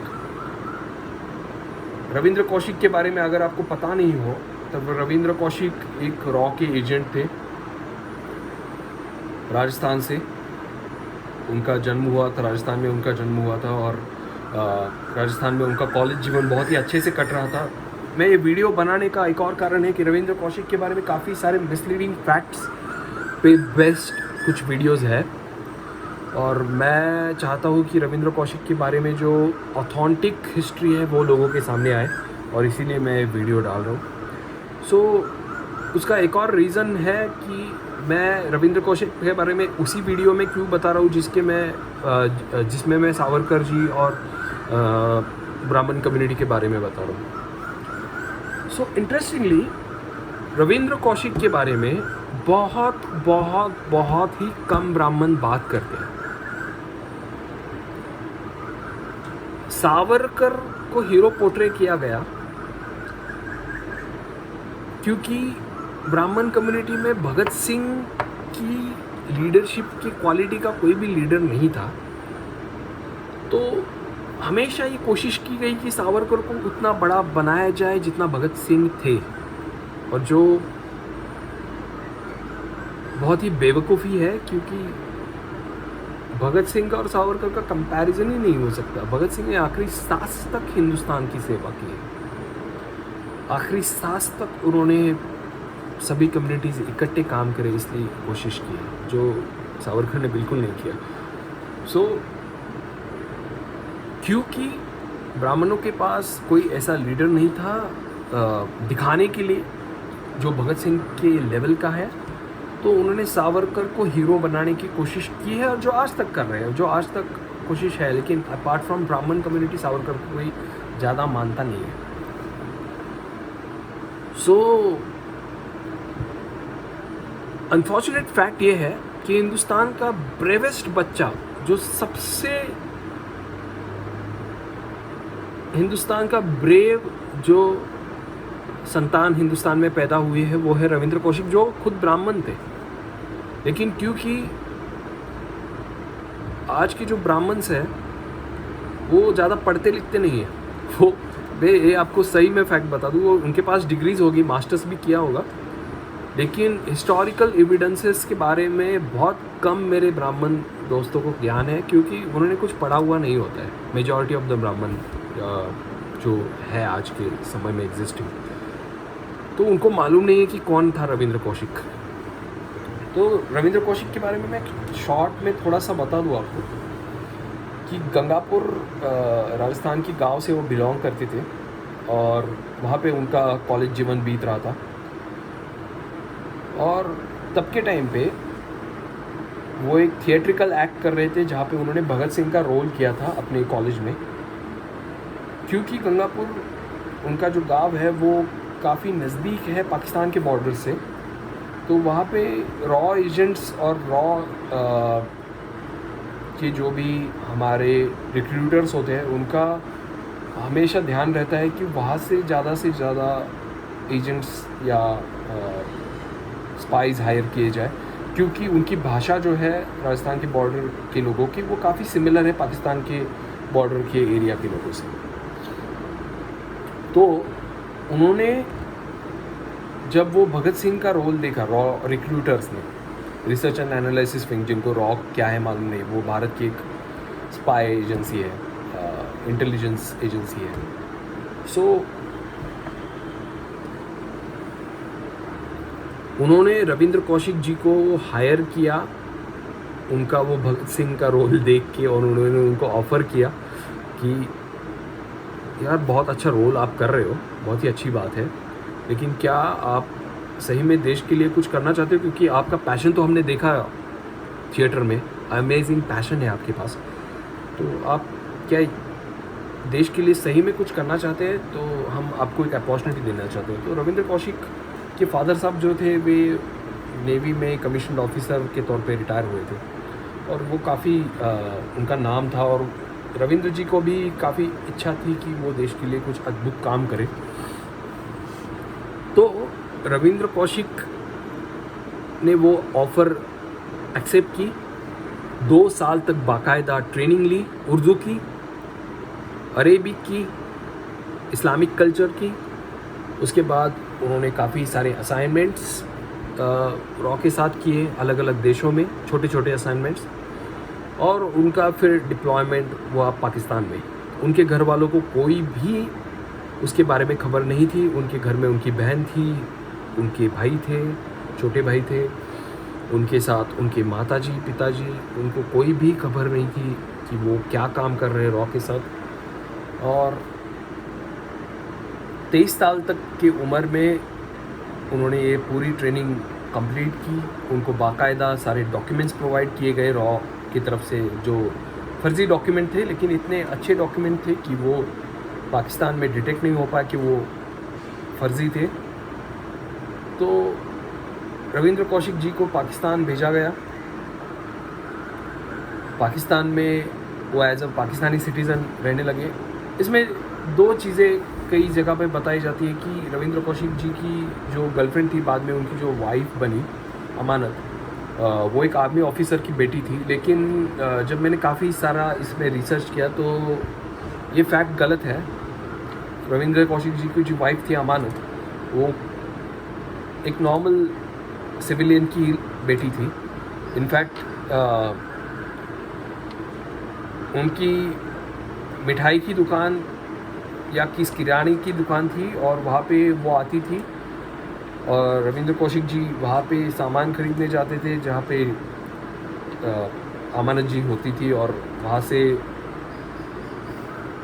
रविंद्र कौशिक के बारे में अगर आपको पता नहीं हो तब रविंद्र कौशिक एक रॉ के एजेंट थे, राजस्थान से उनका जन्म हुआ था, राजस्थान में उनका जन्म हुआ था और राजस्थान में उनका कॉलेज जीवन बहुत ही अच्छे से कट रहा था। मैं ये वीडियो बनाने का एक और कारण है कि रविंद्र कौशिक के बारे में काफ़ी सारे मिसलीडिंग फैक्ट्स पे बेस्ड कुछ वीडियोस है, और मैं चाहता हूँ कि रविंद्र कौशिक के बारे में जो ऑथेंटिक हिस्ट्री है वो लोगों के सामने आए, और इसीलिए मैं वीडियो डाल रहा हूँ। उसका एक और रीज़न है कि मैं रविंद्र कौशिक के बारे में उसी वीडियो में क्यों बता रहा हूँ जिसमें मैं सावरकर जी और ब्राह्मण कम्युनिटी के बारे में बता रहा हूँ। इंटरेस्टिंगली रविंद्र कौशिक के बारे में बहुत बहुत बहुत ही कम ब्राह्मण बात करते हैं। सावरकर को हीरो पोर्ट्रे किया गया क्योंकि ब्राह्मण कम्युनिटी में भगत सिंह की लीडरशिप की क्वालिटी का कोई भी लीडर नहीं था। तो हमेशा ये कोशिश की गई कि सावरकर को उतना बड़ा बनाया जाए जितना भगत सिंह थे, और जो बहुत ही बेवकूफ़ी है क्योंकि भगत सिंह का और सावरकर का कंपैरिजन ही नहीं हो सकता। भगत सिंह ने आखिरी सांस तक हिंदुस्तान की सेवा की है, आखिरी सांस तक उन्होंने सभी कम्युनिटीज़ इकट्ठे काम करें इसलिए कोशिश की है, जो सावरकर ने बिल्कुल नहीं किया। क्योंकि ब्राह्मणों के पास कोई ऐसा लीडर नहीं था दिखाने के लिए जो भगत सिंह के लेवल का है, तो उन्होंने सावरकर को हीरो बनाने की कोशिश की है, और जो आज तक कर रहे हैं, जो आज तक कोशिश है। लेकिन अपार्ट फ्रॉम ब्राह्मण कम्युनिटी सावरकर को कोई ज़्यादा मानता नहीं है। अनफॉर्चुनेट फैक्ट ये है कि हिंदुस्तान का ब्रेवेस्ट बच्चा, जो सबसे हिंदुस्तान का ब्रेव जो संतान हिंदुस्तान में पैदा हुई है वो है रविंद्र कौशिक, जो खुद ब्राह्मण थे। लेकिन क्योंकि आज के जो ब्राह्मण्स हैं वो ज़्यादा पढ़ते लिखते नहीं हैं, वो ये आपको सही में फैक्ट बता दूँ, वो उनके पास डिग्रीज होगी, मास्टर्स भी किया होगा, लेकिन हिस्टोरिकल एविडेंसेस के बारे में बहुत कम मेरे ब्राह्मण दोस्तों को ज्ञान है, क्योंकि उन्होंने कुछ पढ़ा हुआ नहीं होता है। मेजॉरिटी ऑफ द ब्राह्मण जो है आज के समय में एग्जिस्टिंग, तो उनको मालूम नहीं है कि कौन था रविंद्र कौशिक। तो रविंद्र कौशिक के बारे में मैं शॉर्ट में थोड़ा सा बता दूँ आपको कि गंगापुर राजस्थान की गांव से वो बिलोंग करते थे, और वहाँ पे उनका कॉलेज जीवन बीत रहा था। और तब के टाइम पे वो एक थिएट्रिकल एक्ट कर रहे थे जहाँ पे उन्होंने भगत सिंह का रोल किया था अपने कॉलेज में। क्योंकि गंगापुर उनका जो गांव है वो काफ़ी नज़दीक है पाकिस्तान के बॉर्डर से, तो वहाँ पे रॉ एजेंट्स और रॉ के जो भी हमारे रिक्रूटर्स होते हैं उनका हमेशा ध्यान रहता है कि वहाँ से ज़्यादा एजेंट्स या स्पाइज हायर किए जाए, क्योंकि उनकी भाषा जो है राजस्थान के बॉर्डर के लोगों की वो काफ़ी सिमिलर है पाकिस्तान के बॉर्डर के एरिया के लोगों से। तो उन्होंने जब वो भगत सिंह का रोल देखा, रॉ रिक्रूटर्स ने, रिसर्च एंड एनालिसिस विंग, जिनको रॉ क्या है मालूम नहीं, वो भारत की एक स्पाई एजेंसी है, इंटेलिजेंस एजेंसी है। सो उन्होंने रविंद्र कौशिक जी को हायर किया, उनका वो भगत सिंह का रोल देख के, और उन्होंने उनको ऑफ़र किया कि यार बहुत अच्छा रोल आप कर रहे हो, बहुत ही अच्छी बात है, लेकिन क्या आप सही में देश के लिए कुछ करना चाहते हो? क्योंकि आपका पैशन तो हमने देखा थिएटर में, अमेजिंग पैशन है आपके पास, तो आप क्या देश के लिए सही में कुछ करना चाहते हैं? तो हम आपको एक अपॉर्चुनिटी देना चाहते हैं। तो रविंद्र कौशिक के फादर साहब जो थे वे नेवी में कमीशन ऑफिसर के तौर पे रिटायर हुए थे, और वो काफ़ी उनका नाम था, और रविंद्र जी को भी काफ़ी इच्छा थी कि वो देश के लिए कुछ अद्भुत काम करे। तो रविंद्र कौशिक ने वो ऑफ़र एक्सेप्ट की, 2 साल तक बाकायदा ट्रेनिंग ली, उर्दू की, अरेबिक की, इस्लामिक कल्चर की। उसके बाद उन्होंने काफ़ी सारे असाइनमेंट्स रॉ के साथ किए अलग अलग देशों में, छोटे छोटे असाइनमेंट्स, और उनका फिर डिप्लॉयमेंट हुआ पाकिस्तान में। उनके घर वालों को कोई भी उसके बारे में खबर नहीं थी। उनके घर में उनकी बहन थी, उनके भाई थे, छोटे भाई थे, उनके साथ उनके माताजी पिताजी, उनको कोई भी खबर नहीं थी कि वो क्या काम कर रहे हैं रॉ के साथ। और 23 साल तक की उम्र में उन्होंने ये पूरी ट्रेनिंग कंप्लीट की। उनको बाकायदा सारे डॉक्यूमेंट्स प्रोवाइड किए गए रॉ की तरफ से, जो फर्जी डॉक्यूमेंट थे लेकिन इतने अच्छे डॉक्यूमेंट थे कि वो पाकिस्तान में डिटेक्ट नहीं हो पाया कि वो फर्जी थे। तो रविंद्र कौशिक जी को पाकिस्तान भेजा गया। पाकिस्तान में वो एज अ पाकिस्तानी सिटीज़न रहने लगे। इसमें 2 चीज़ें कई जगह पे बताई जाती है कि रविंद्र कौशिक जी की जो गर्लफ्रेंड थी, बाद में उनकी जो वाइफ बनी अमानत, वो एक आर्मी ऑफिसर की बेटी थी। लेकिन जब मैंने काफ़ी सारा इसमें रिसर्च किया तो ये फैक्ट गलत है। रविंद्र कौशिक जी की जो वाइफ थी अमानत, वो एक नॉर्मल सिविलियन की बेटी थी। इनफैक्ट उनकी मिठाई की दुकान या किस किराने की दुकान थी, और वहाँ पे वो आती थी, और रविंद्र कौशिक जी वहाँ पे सामान खरीदने जाते थे जहाँ पे अमानत जी होती थी, और वहाँ से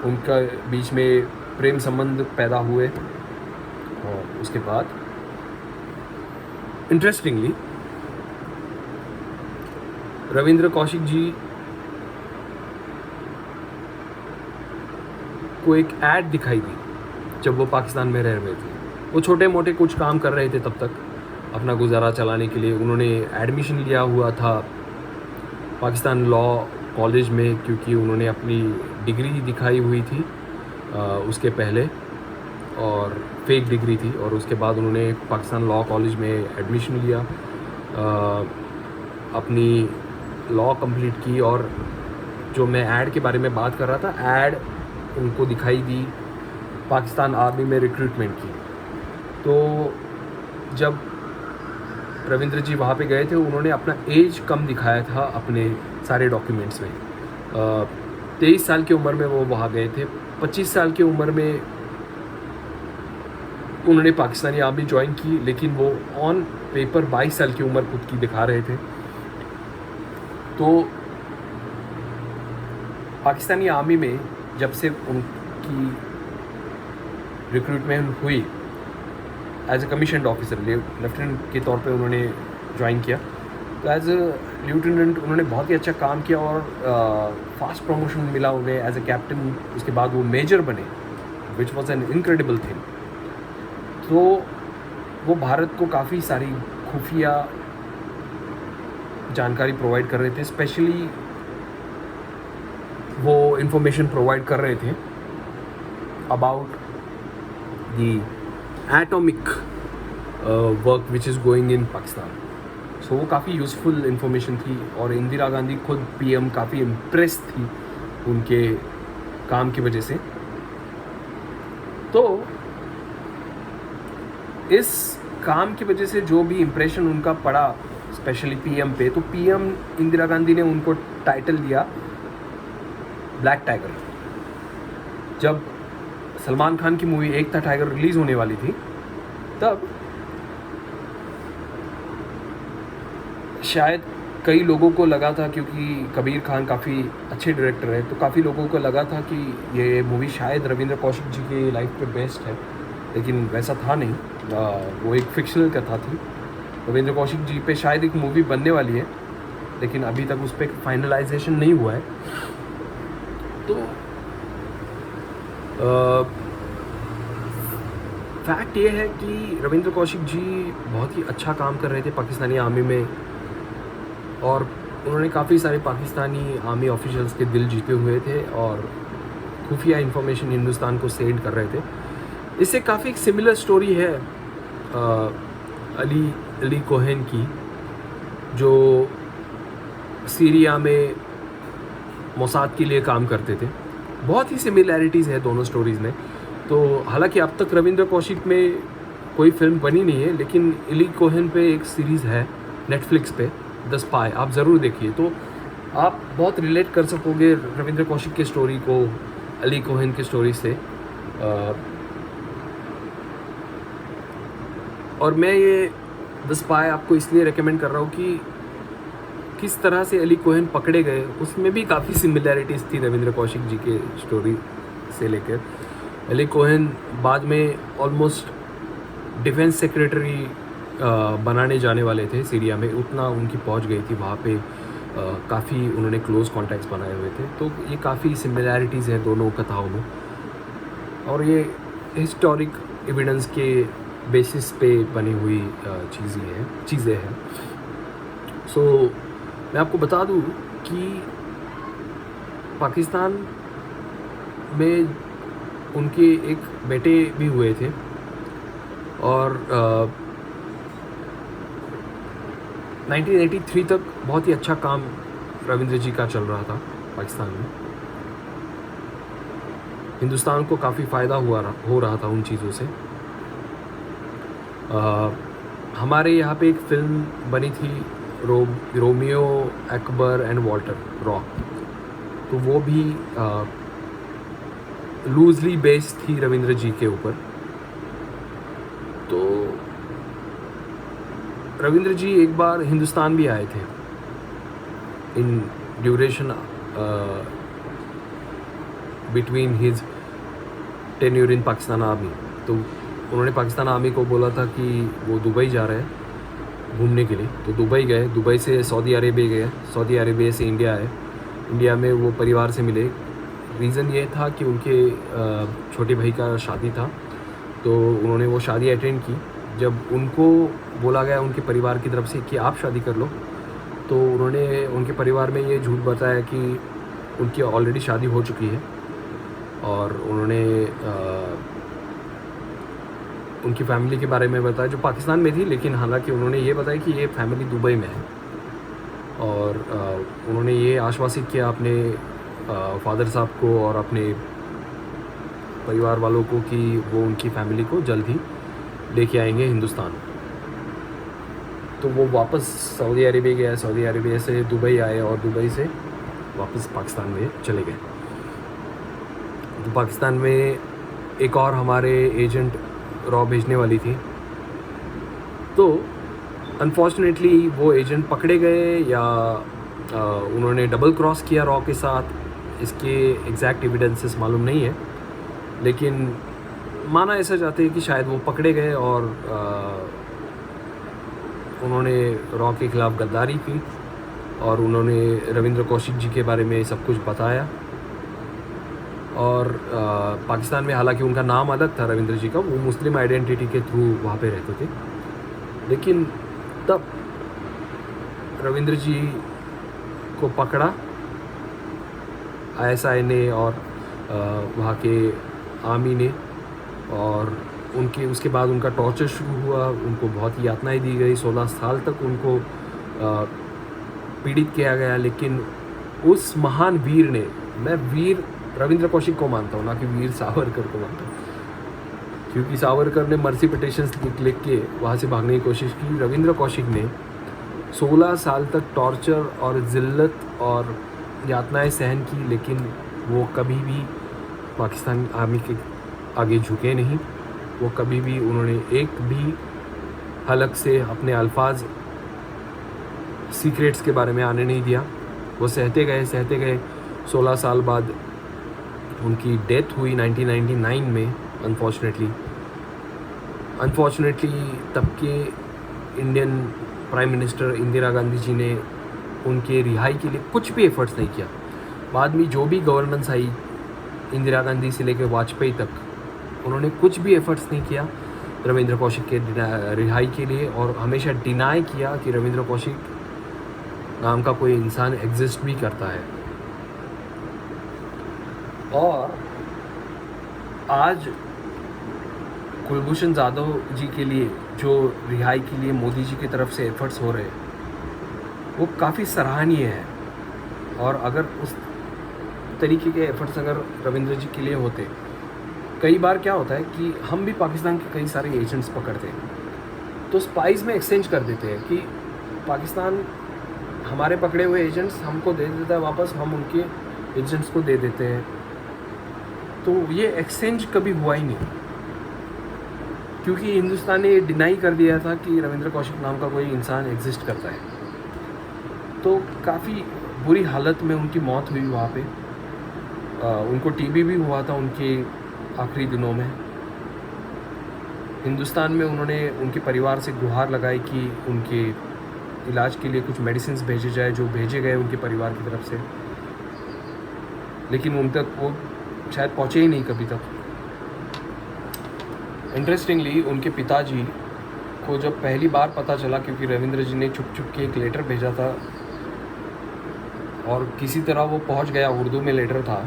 उनका बीच में प्रेम संबंध पैदा हुए। और उसके बाद इंटरेस्टिंगली रविंद्र कौशिक जी को एक ऐड दिखाई दी जब वो पाकिस्तान में रह रहे थे। वो छोटे मोटे कुछ काम कर रहे थे तब तक अपना गुजारा चलाने के लिए। उन्होंने एडमिशन लिया हुआ था पाकिस्तान लॉ कॉलेज में, क्योंकि उन्होंने अपनी डिग्री दिखाई हुई थी उसके पहले, और फेक डिग्री थी, और उसके बाद उन्होंने पाकिस्तान लॉ कॉलेज में एडमिशन लिया, अपनी लॉ कंप्लीट की। और जो मैं ऐड के बारे में बात कर रहा था, ऐड उनको दिखाई दी पाकिस्तान आर्मी में रिक्रूटमेंट की। तो जब रविंद्र जी वहाँ पे गए थे, उन्होंने अपना एज कम दिखाया था अपने सारे डॉक्यूमेंट्स में। 23 साल की उम्र में वो वहाँ गए थे। 25 साल की उम्र में उन्होंने पाकिस्तानी आर्मी ज्वाइन की, लेकिन वो ऑन पेपर 22 साल की उम्र खुद की दिखा रहे थे। तो पाकिस्तानी आर्मी में जब से उनकी रिक्रूटमेंट हुई as a commissioned officer, lieutenant के तौर पे उन्होंने ज्वाइन किया। तो एज ए लेफ्टिनेंट उन्होंने बहुत ही अच्छा काम किया और फास्ट प्रमोशन मिला उन्हें एज ए कैप्टन। उसके बाद वो मेजर बने, which was an incredible thing. तो वो भारत को काफ़ी सारी खुफिया जानकारी प्रोवाइड कर रहे थे, स्पेशली वो इंफॉर्मेशन प्रोवाइड कर रहे थे about the atomic work which is going in Pakistan. So वो काफ़ी यूज़फुल इंफॉर्मेशन थी और इंदिरा गांधी खुद पीएम काफ़ी इम्प्रेस थी उनके काम की वजह से। तो इस काम की वजह से जो भी इम्प्रेशन उनका पड़ा स्पेशली पीएम पे, तो पीएम इंदिरा गांधी ने उनको टाइटल दिया ब्लैक टाइगर। जब सलमान खान की मूवी एक था टाइगर रिलीज़ होने वाली थी, तब शायद कई लोगों को लगा था, क्योंकि कबीर खान काफ़ी अच्छे डायरेक्टर है, तो काफ़ी लोगों को लगा था कि ये मूवी शायद रविंद्र कौशिक जी की लाइफ पे बेस्ड है, लेकिन वैसा था नहीं। वो एक फिक्शनल कथा थी। रविंद्र कौशिक जी पे शायद एक मूवी बनने वाली है, लेकिन अभी तक उस पर फाइनलाइजेशन नहीं हुआ है। तो फैक्ट ये है कि रविंद्र कौशिक जी बहुत ही अच्छा काम कर रहे थे पाकिस्तानी आर्मी में, और उन्होंने काफ़ी सारे पाकिस्तानी आर्मी ऑफिशियल्स के दिल जीते हुए थे और खुफिया इंफॉर्मेशन हिंदुस्तान को सेंड कर रहे थे। इससे काफ़ी एक सिमिलर स्टोरी है अली कोहेन की, जो सीरिया में मोसाद के लिए काम करते थे। बहुत ही सिमिलैरिटीज़ है दोनों स्टोरीज़ में। तो हालांकि अब तक रविंद्र कौशिक में कोई फिल्म बनी नहीं है, लेकिन अली कोहेन पे एक सीरीज़ है नेटफ्लिक्स पे, द स्पाई, आप ज़रूर देखिए। तो आप बहुत रिलेट कर सकोगे रविंद्र कौशिक की स्टोरी को अली कोहेन की स्टोरी से। और मैं ये द स्पाई आपको इसलिए रेकमेंड कर रहा हूँ कि किस तरह से अली कोहेन पकड़े गए, उसमें भी काफ़ी सिमिलैरिटीज़ थी रविंद्र कौशिक जी के स्टोरी से लेकर। अली कोहेन बाद में ऑलमोस्ट डिफेंस सेक्रेटरी बनाने जाने वाले थे सीरिया में, उतना उनकी पहुंच गई थी वहाँ पे। काफ़ी उन्होंने क्लोज़ कॉन्टैक्ट्स बनाए हुए थे। तो ये काफ़ी सिमिलैरिटीज़ हैं दोनों कथाओं में, और ये हिस्टोरिक एविडेंस के बेसिस पे बनी हुई चीज़ें हैं। सो मैं आपको बता दूं कि पाकिस्तान में उनके एक बेटे भी हुए थे, और 1983 तक बहुत ही अच्छा काम रविंद्र जी का चल रहा था पाकिस्तान में। हिंदुस्तान को काफ़ी फ़ायदा हो रहा था उन चीज़ों से। हमारे यहाँ पे एक फिल्म बनी थी Romeo Akbar and Walter rock, तो वो भी लूजली बेस्ड थी रविंद्र जी के ऊपर। तो रविंद्र जी एक बार हिंदुस्तान भी आए थे in duration between his tenure in Pakistan army. तो उन्होंने पाकिस्तान आर्मी को बोला था कि वो दुबई जा रहे हैं घूमने के लिए, तो दुबई गए, दुबई से सऊदी अरेबिया गए, सऊदी अरेबिया से इंडिया आए, इंडिया में वो परिवार से मिले। रीज़न ये था कि उनके छोटे भाई का शादी था, तो उन्होंने वो शादी अटेंड की। जब उनको बोला गया उनके परिवार की तरफ से कि आप शादी कर लो, तो उन्होंने उनके परिवार में ये झूठ बताया कि उनकी ऑलरेडी शादी हो चुकी है, और उन्होंने उनकी फैमिली के बारे में बताया जो पाकिस्तान में थी, लेकिन हालांकि उन्होंने ये बताया कि ये फैमिली दुबई में है। और उन्होंने ये आश्वासित किया अपने फादर साहब को और अपने परिवार वालों को कि वो उनकी फैमिली को जल्द ही लेके आएंगे हिंदुस्तान। तो वो वापस सऊदी अरेबिया गया, सऊदी अरेबिया से दुबई आए और दुबई से वापस पाकिस्तान में चले गए। तो पाकिस्तान में एक और हमारे एजेंट रॉ भेजने वाली थी, तो अनफॉर्चुनेटली वो एजेंट पकड़े गए या उन्होंने डबल क्रॉस किया रॉ के साथ, इसके एग्जैक्ट एविडेंसेस मालूम नहीं है। लेकिन माना ऐसा जाते हैं कि शायद वो पकड़े गए और उन्होंने रॉ के ख़िलाफ़ गद्दारी की और उन्होंने रविंद्र कौशिक जी के बारे में सब कुछ बताया। और पाकिस्तान में हालांकि उनका नाम अलग था रविंद्र जी का, वो मुस्लिम आइडेंटिटी के थ्रू वहाँ पे रहते थे, लेकिन तब रविंद्र जी को पकड़ा ISI ने और वहाँ के आर्मी ने, और उसके बाद उनका टॉर्चर शुरू हुआ। उनको बहुत ही यातनाएं दी गई, 16 साल तक उनको पीड़ित किया गया। लेकिन उस महान वीर ने, मैं वीर रविंद्र कौशिक को मानता हूँ, ना कि वीर सावरकर को मानता हूँ, क्योंकि सावरकर ने मर्सी पिटिशंस लिख के वहाँ से भागने की कोशिश की। रविंद्र कौशिक ने 16 साल तक टॉर्चर और ज़िल्लत और यातनाएं सहन की, लेकिन वो कभी भी पाकिस्तान आर्मी के आगे झुके नहीं। वो कभी भी, उन्होंने एक भी हलक से अपने अल्फाज सीक्रेट्स के बारे में आने नहीं दिया। वो सहते गए। 16 साल बाद उनकी डेथ हुई 1999 में अनफॉर्चुनेटली तब के Indian prime minister Indira Gandhi ji ने उनके रिहाई के लिए कुछ भी एफर्ट्स नहीं किया। बाद में जो भी गवर्नेंस आई इंदिरा गांधी से लेकर वाजपेयी तक, उन्होंने कुछ भी एफर्ट्स नहीं किया रविंद्र कौशिक के रिहाई के लिए, और हमेशा डिनाई किया कि रविंद्र कौशिक नाम का कोई इंसान एग्जिस्ट भी करता है। और आज कुलभूषण जाधव जी के लिए जो रिहाई के लिए मोदी जी की तरफ से एफर्ट्स हो रहे हैं, वो काफ़ी सराहनीय है। और अगर उस तरीके के एफर्ट्स अगर रविंद्र जी के लिए होते, कई बार क्या होता है कि हम भी पाकिस्तान के कई सारे एजेंट्स पकड़ते हैं तो स्पाइस में एक्सचेंज कर देते हैं कि पाकिस्तान हमारे पकड़े हुए एजेंट्स हमको दे देता है वापस, हम उनके एजेंट्स को दे देते हैं। तो ये एक्सचेंज कभी हुआ ही नहीं, क्योंकि हिंदुस्तान ने ये डिनाई कर दिया था कि रविंद्र कौशिक नाम का कोई इंसान एग्जिस्ट करता है। तो काफ़ी बुरी हालत में उनकी मौत हुई वहाँ पे। उनको टीबी भी हुआ था उनके आखिरी दिनों में। हिंदुस्तान में उन्होंने उनके परिवार से गुहार लगाई कि उनके इलाज के लिए कुछ मेडिसिन्स भेजे जाए, जो भेजे गए उनके परिवार की तरफ से, लेकिन उन तक वो शायद पहुँचे ही नहीं कभी तक। इंटरेस्टिंगली उनके पिताजी को जब पहली बार पता चला, क्योंकि रविंद्र जी ने छुप के एक लेटर भेजा था और किसी तरह वो पहुंच गया, उर्दू में लेटर था।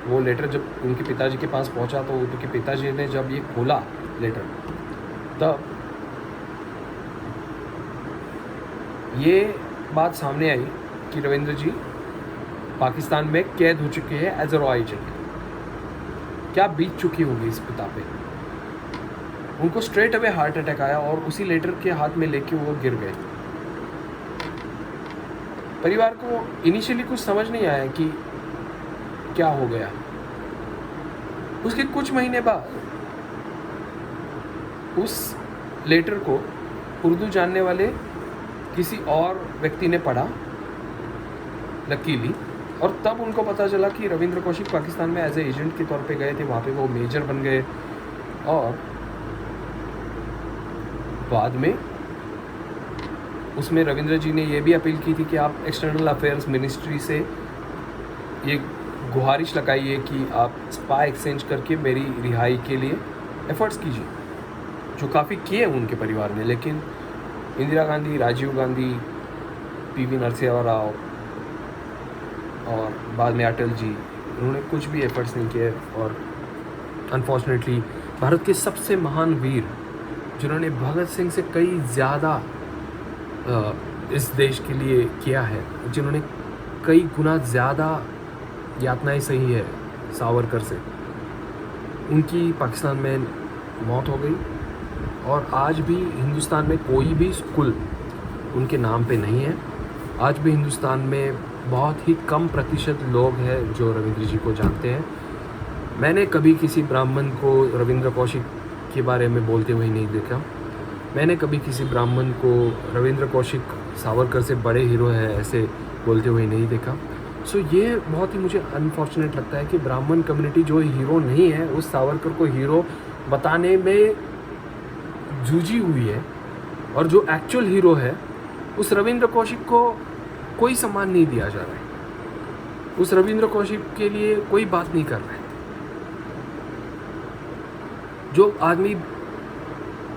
वो लेटर जब उनके पिताजी के पास पहुंचा तो उनके पिताजी ने जब ये खोला लेटर, तब ये बात सामने आई कि रविंद्र जी पाकिस्तान में कैद हो चुके हैं एज अ रॉ एजेंट। क्या बीत चुकी होगी इस पिता पे। उनको स्ट्रेट अवे हार्ट अटैक आया और उसी लेटर के हाथ में लेके वो गिर गए। परिवार को इनिशियली कुछ समझ नहीं आया कि क्या हो गया। उसके कुछ महीने बाद उस लेटर को उर्दू जानने वाले किसी और व्यक्ति ने पढ़ा लकीली, और तब उनको पता चला कि रविंद्र कौशिक पाकिस्तान में एज ए एजेंट के तौर पे गए थे। वहाँ पे वो मेजर बन गए और बाद में उसमें रविंद्र जी ने ये भी अपील की थी कि आप एक्सटर्नल अफेयर्स मिनिस्ट्री से ये गुहारिश लगाइए कि आप स्पाई एक्सचेंज करके मेरी रिहाई के लिए एफर्ट्स कीजिए, जो काफ़ी किए उनके परिवार ने। लेकिन इंदिरा गांधी, राजीव गांधी, PV नरसिम्हा राव और बाद में अटल जी, उन्होंने कुछ भी एफर्ट्स नहीं किए। और अनफॉर्चुनेटली भारत के सबसे महान वीर, जिन्होंने भगत सिंह से कई ज़्यादा इस देश के लिए किया है, जिन्होंने कई गुना ज़्यादा यातनाएं सही है सावरकर से, उनकी पाकिस्तान में मौत हो गई। और आज भी हिंदुस्तान में कोई भी स्कूल उनके नाम पे नहीं है। आज भी हिंदुस्तान में बहुत ही कम प्रतिशत लोग हैं जो रविंद्र जी को जानते हैं। मैंने कभी किसी ब्राह्मण को रविंद्र कौशिक के बारे में बोलते हुए नहीं देखा। मैंने कभी किसी ब्राह्मण को रविंद्र कौशिक सावरकर से बड़े हीरो है ऐसे बोलते हुए नहीं देखा। सो ये बहुत ही मुझे अनफॉर्चुनेट लगता है कि ब्राह्मण कम्युनिटी जो हीरो नहीं है उस सावरकर को हीरो बताने में जूझी हुई है, और जो एक्चुअल हीरो है उस रविंद्र कौशिक को कोई सम्मान नहीं दिया जा रहा है, उस रविंद्र कौशिक के लिए कोई बात नहीं कर रहा है। जो आदमी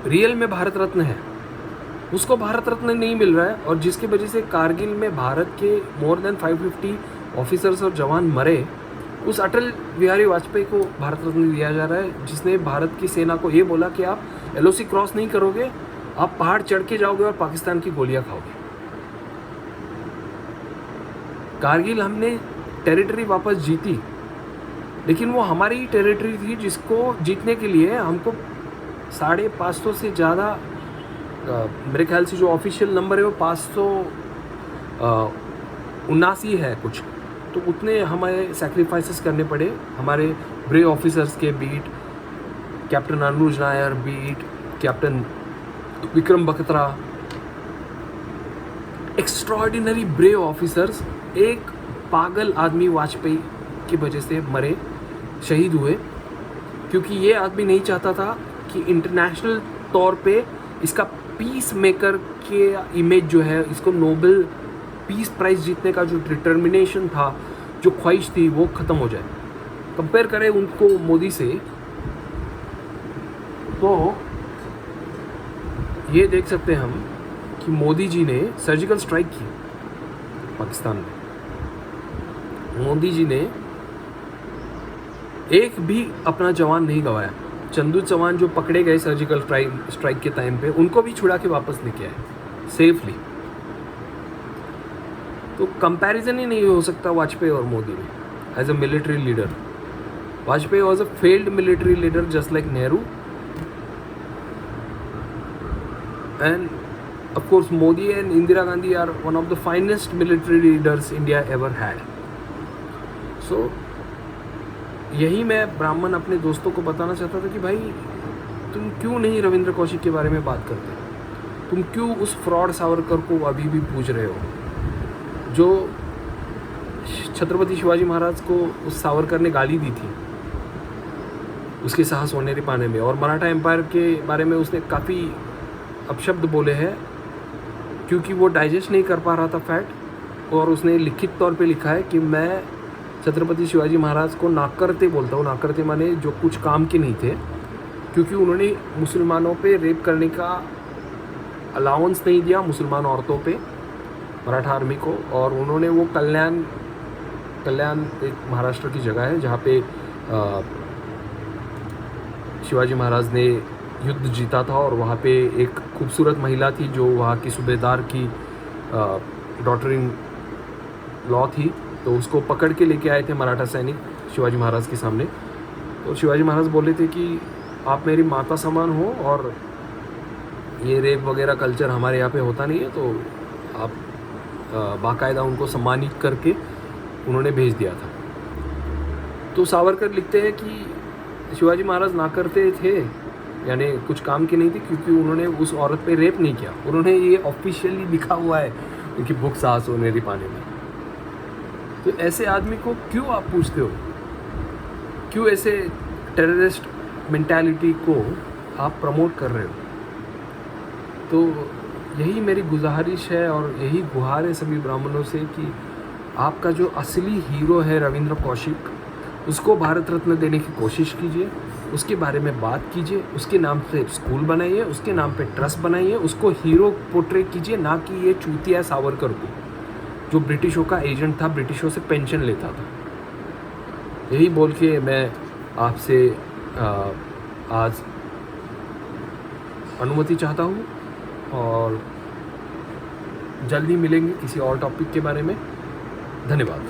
रियल में भारत रत्न है उसको भारत रत्न नहीं मिल रहा है, और जिसकी वजह से कारगिल में भारत के मोर देन 550 ऑफिसर्स और जवान मरे, उस अटल बिहारी वाजपेयी को भारत रत्न दिया जा रहा है, जिसने भारत की सेना को ये बोला कि आप LOC क्रॉस नहीं करोगे, आप पहाड़ चढ़ के जाओगे और पाकिस्तान की गोलियां खाओगे। कारगिल हमने टेरिटरी वापस जीती, लेकिन वो हमारी ही टेरिटरी थी जिसको जीतने के लिए हमको 550 से ज़्यादा, मेरे ख्याल से जो ऑफिशियल नंबर है वो 579 है कुछ, तो उतने हमें सैक्रिफाइसेस करने पड़े हमारे ब्रेव ऑफिसर्स के, be it captain Anuj Nayyar, be it captain Vikram Batra, extraordinary brave officers एक पागल आदमी वाजपेयी की वजह से मरे, शहीद हुए, क्योंकि ये आदमी नहीं चाहता था कि इंटरनेशनल तौर पे इसका पीस मेकर के इमेज जो है, इसको नोबेल पीस प्राइज़ जीतने का जो डिटर्मिनेशन था, जो ख्वाहिश थी, वो ख़त्म हो जाए। कंपेयर करें उनको मोदी से, तो ये देख सकते हैं हम कि मोदी जी ने सर्जिकल स्ट्राइक की पाकिस्तान में। मोदी जी ने एक भी अपना जवान नहीं गंवाया। चंदू चौहान जो पकड़े गए सर्जिकल स्ट्राइक के टाइम पे, उनको भी छुड़ा के वापस लेके आए सेफली। तो कंपैरिजन ही नहीं हो सकता वाजपेयी और मोदी में as a military leader. Vajpayee was a failed military leader just like Nehru, and of course Modi and Indira Gandhi are one of the finest military leaders India ever had. So यही मैं ब्राह्मण अपने दोस्तों को बताना चाहता था कि भाई तुम क्यों नहीं रविंद्र कौशिक के बारे में बात करते, तुम क्यों उस फ्रॉड सावरकर को अभी भी पूछ रहे हो, जो छत्रपति शिवाजी महाराज को उस सावरकर ने गाली दी थी उसके साहस होने पाने में, और मराठा एम्पायर के बारे में उसने काफ़ी अपशब्द बोले हैं क्योंकि वो डाइजेस्ट नहीं कर पा रहा था फैट, और उसने लिखित तौर पे लिखा है कि मैं छत्रपति शिवाजी महाराज को नाकरते बोलता हूँ। नाकरते माने जो कुछ काम के नहीं थे, क्योंकि उन्होंने मुसलमानों पे रेप करने का अलाउंस नहीं दिया मुसलमान औरतों पे, मराठा आर्मी को, और उन्होंने वो कल्याण एक महाराष्ट्र की जगह है जहाँ पे शिवाजी महाराज ने युद्ध जीता था, और वहाँ पे एक खूबसूरत महिला थी जो वहाँ की सूबेदार की डॉटर इन लॉ थी, तो उसको पकड़ के लेके आए थे मराठा सैनिक शिवाजी महाराज के सामने। तो शिवाजी महाराज बोले थे कि आप मेरी माता समान हो, और ये रेप वगैरह कल्चर हमारे यहाँ पे होता नहीं है, तो आप बाकायदा उनको सम्मानित करके उन्होंने भेज दिया था। तो सावरकर लिखते हैं कि शिवाजी महाराज ना करते थे, यानी कुछ काम की नहीं थी, क्योंकि उन्होंने उस औरत पे रेप नहीं किया। उन्होंने ये ऑफिशियली लिखा हुआ है उनकी बुक साहस होने पाने में। तो ऐसे आदमी को क्यों आप पूछते हो, क्यों ऐसे टेररिस्ट मेंटालिटी को आप प्रमोट कर रहे हो? तो यही मेरी गुजारिश है और यही गुहार है सभी ब्राह्मणों से कि आपका जो असली हीरो है रविंद्र कौशिक, उसको भारत रत्न देने की कोशिश कीजिए, उसके बारे में बात कीजिए, उसके नाम पे स्कूल बनाइए, उसके नाम पे ट्रस्ट बनाइए, उसको हीरो पोर्ट्रे कीजिए, ना कि ये चूतिया सावरकर को जो ब्रिटिशों का एजेंट था, ब्रिटिशों से पेंशन लेता था। यही बोल के मैं आपसे आज अनुमति चाहता हूँ, और जल्दी मिलेंगे किसी और टॉपिक के बारे में। धन्यवाद।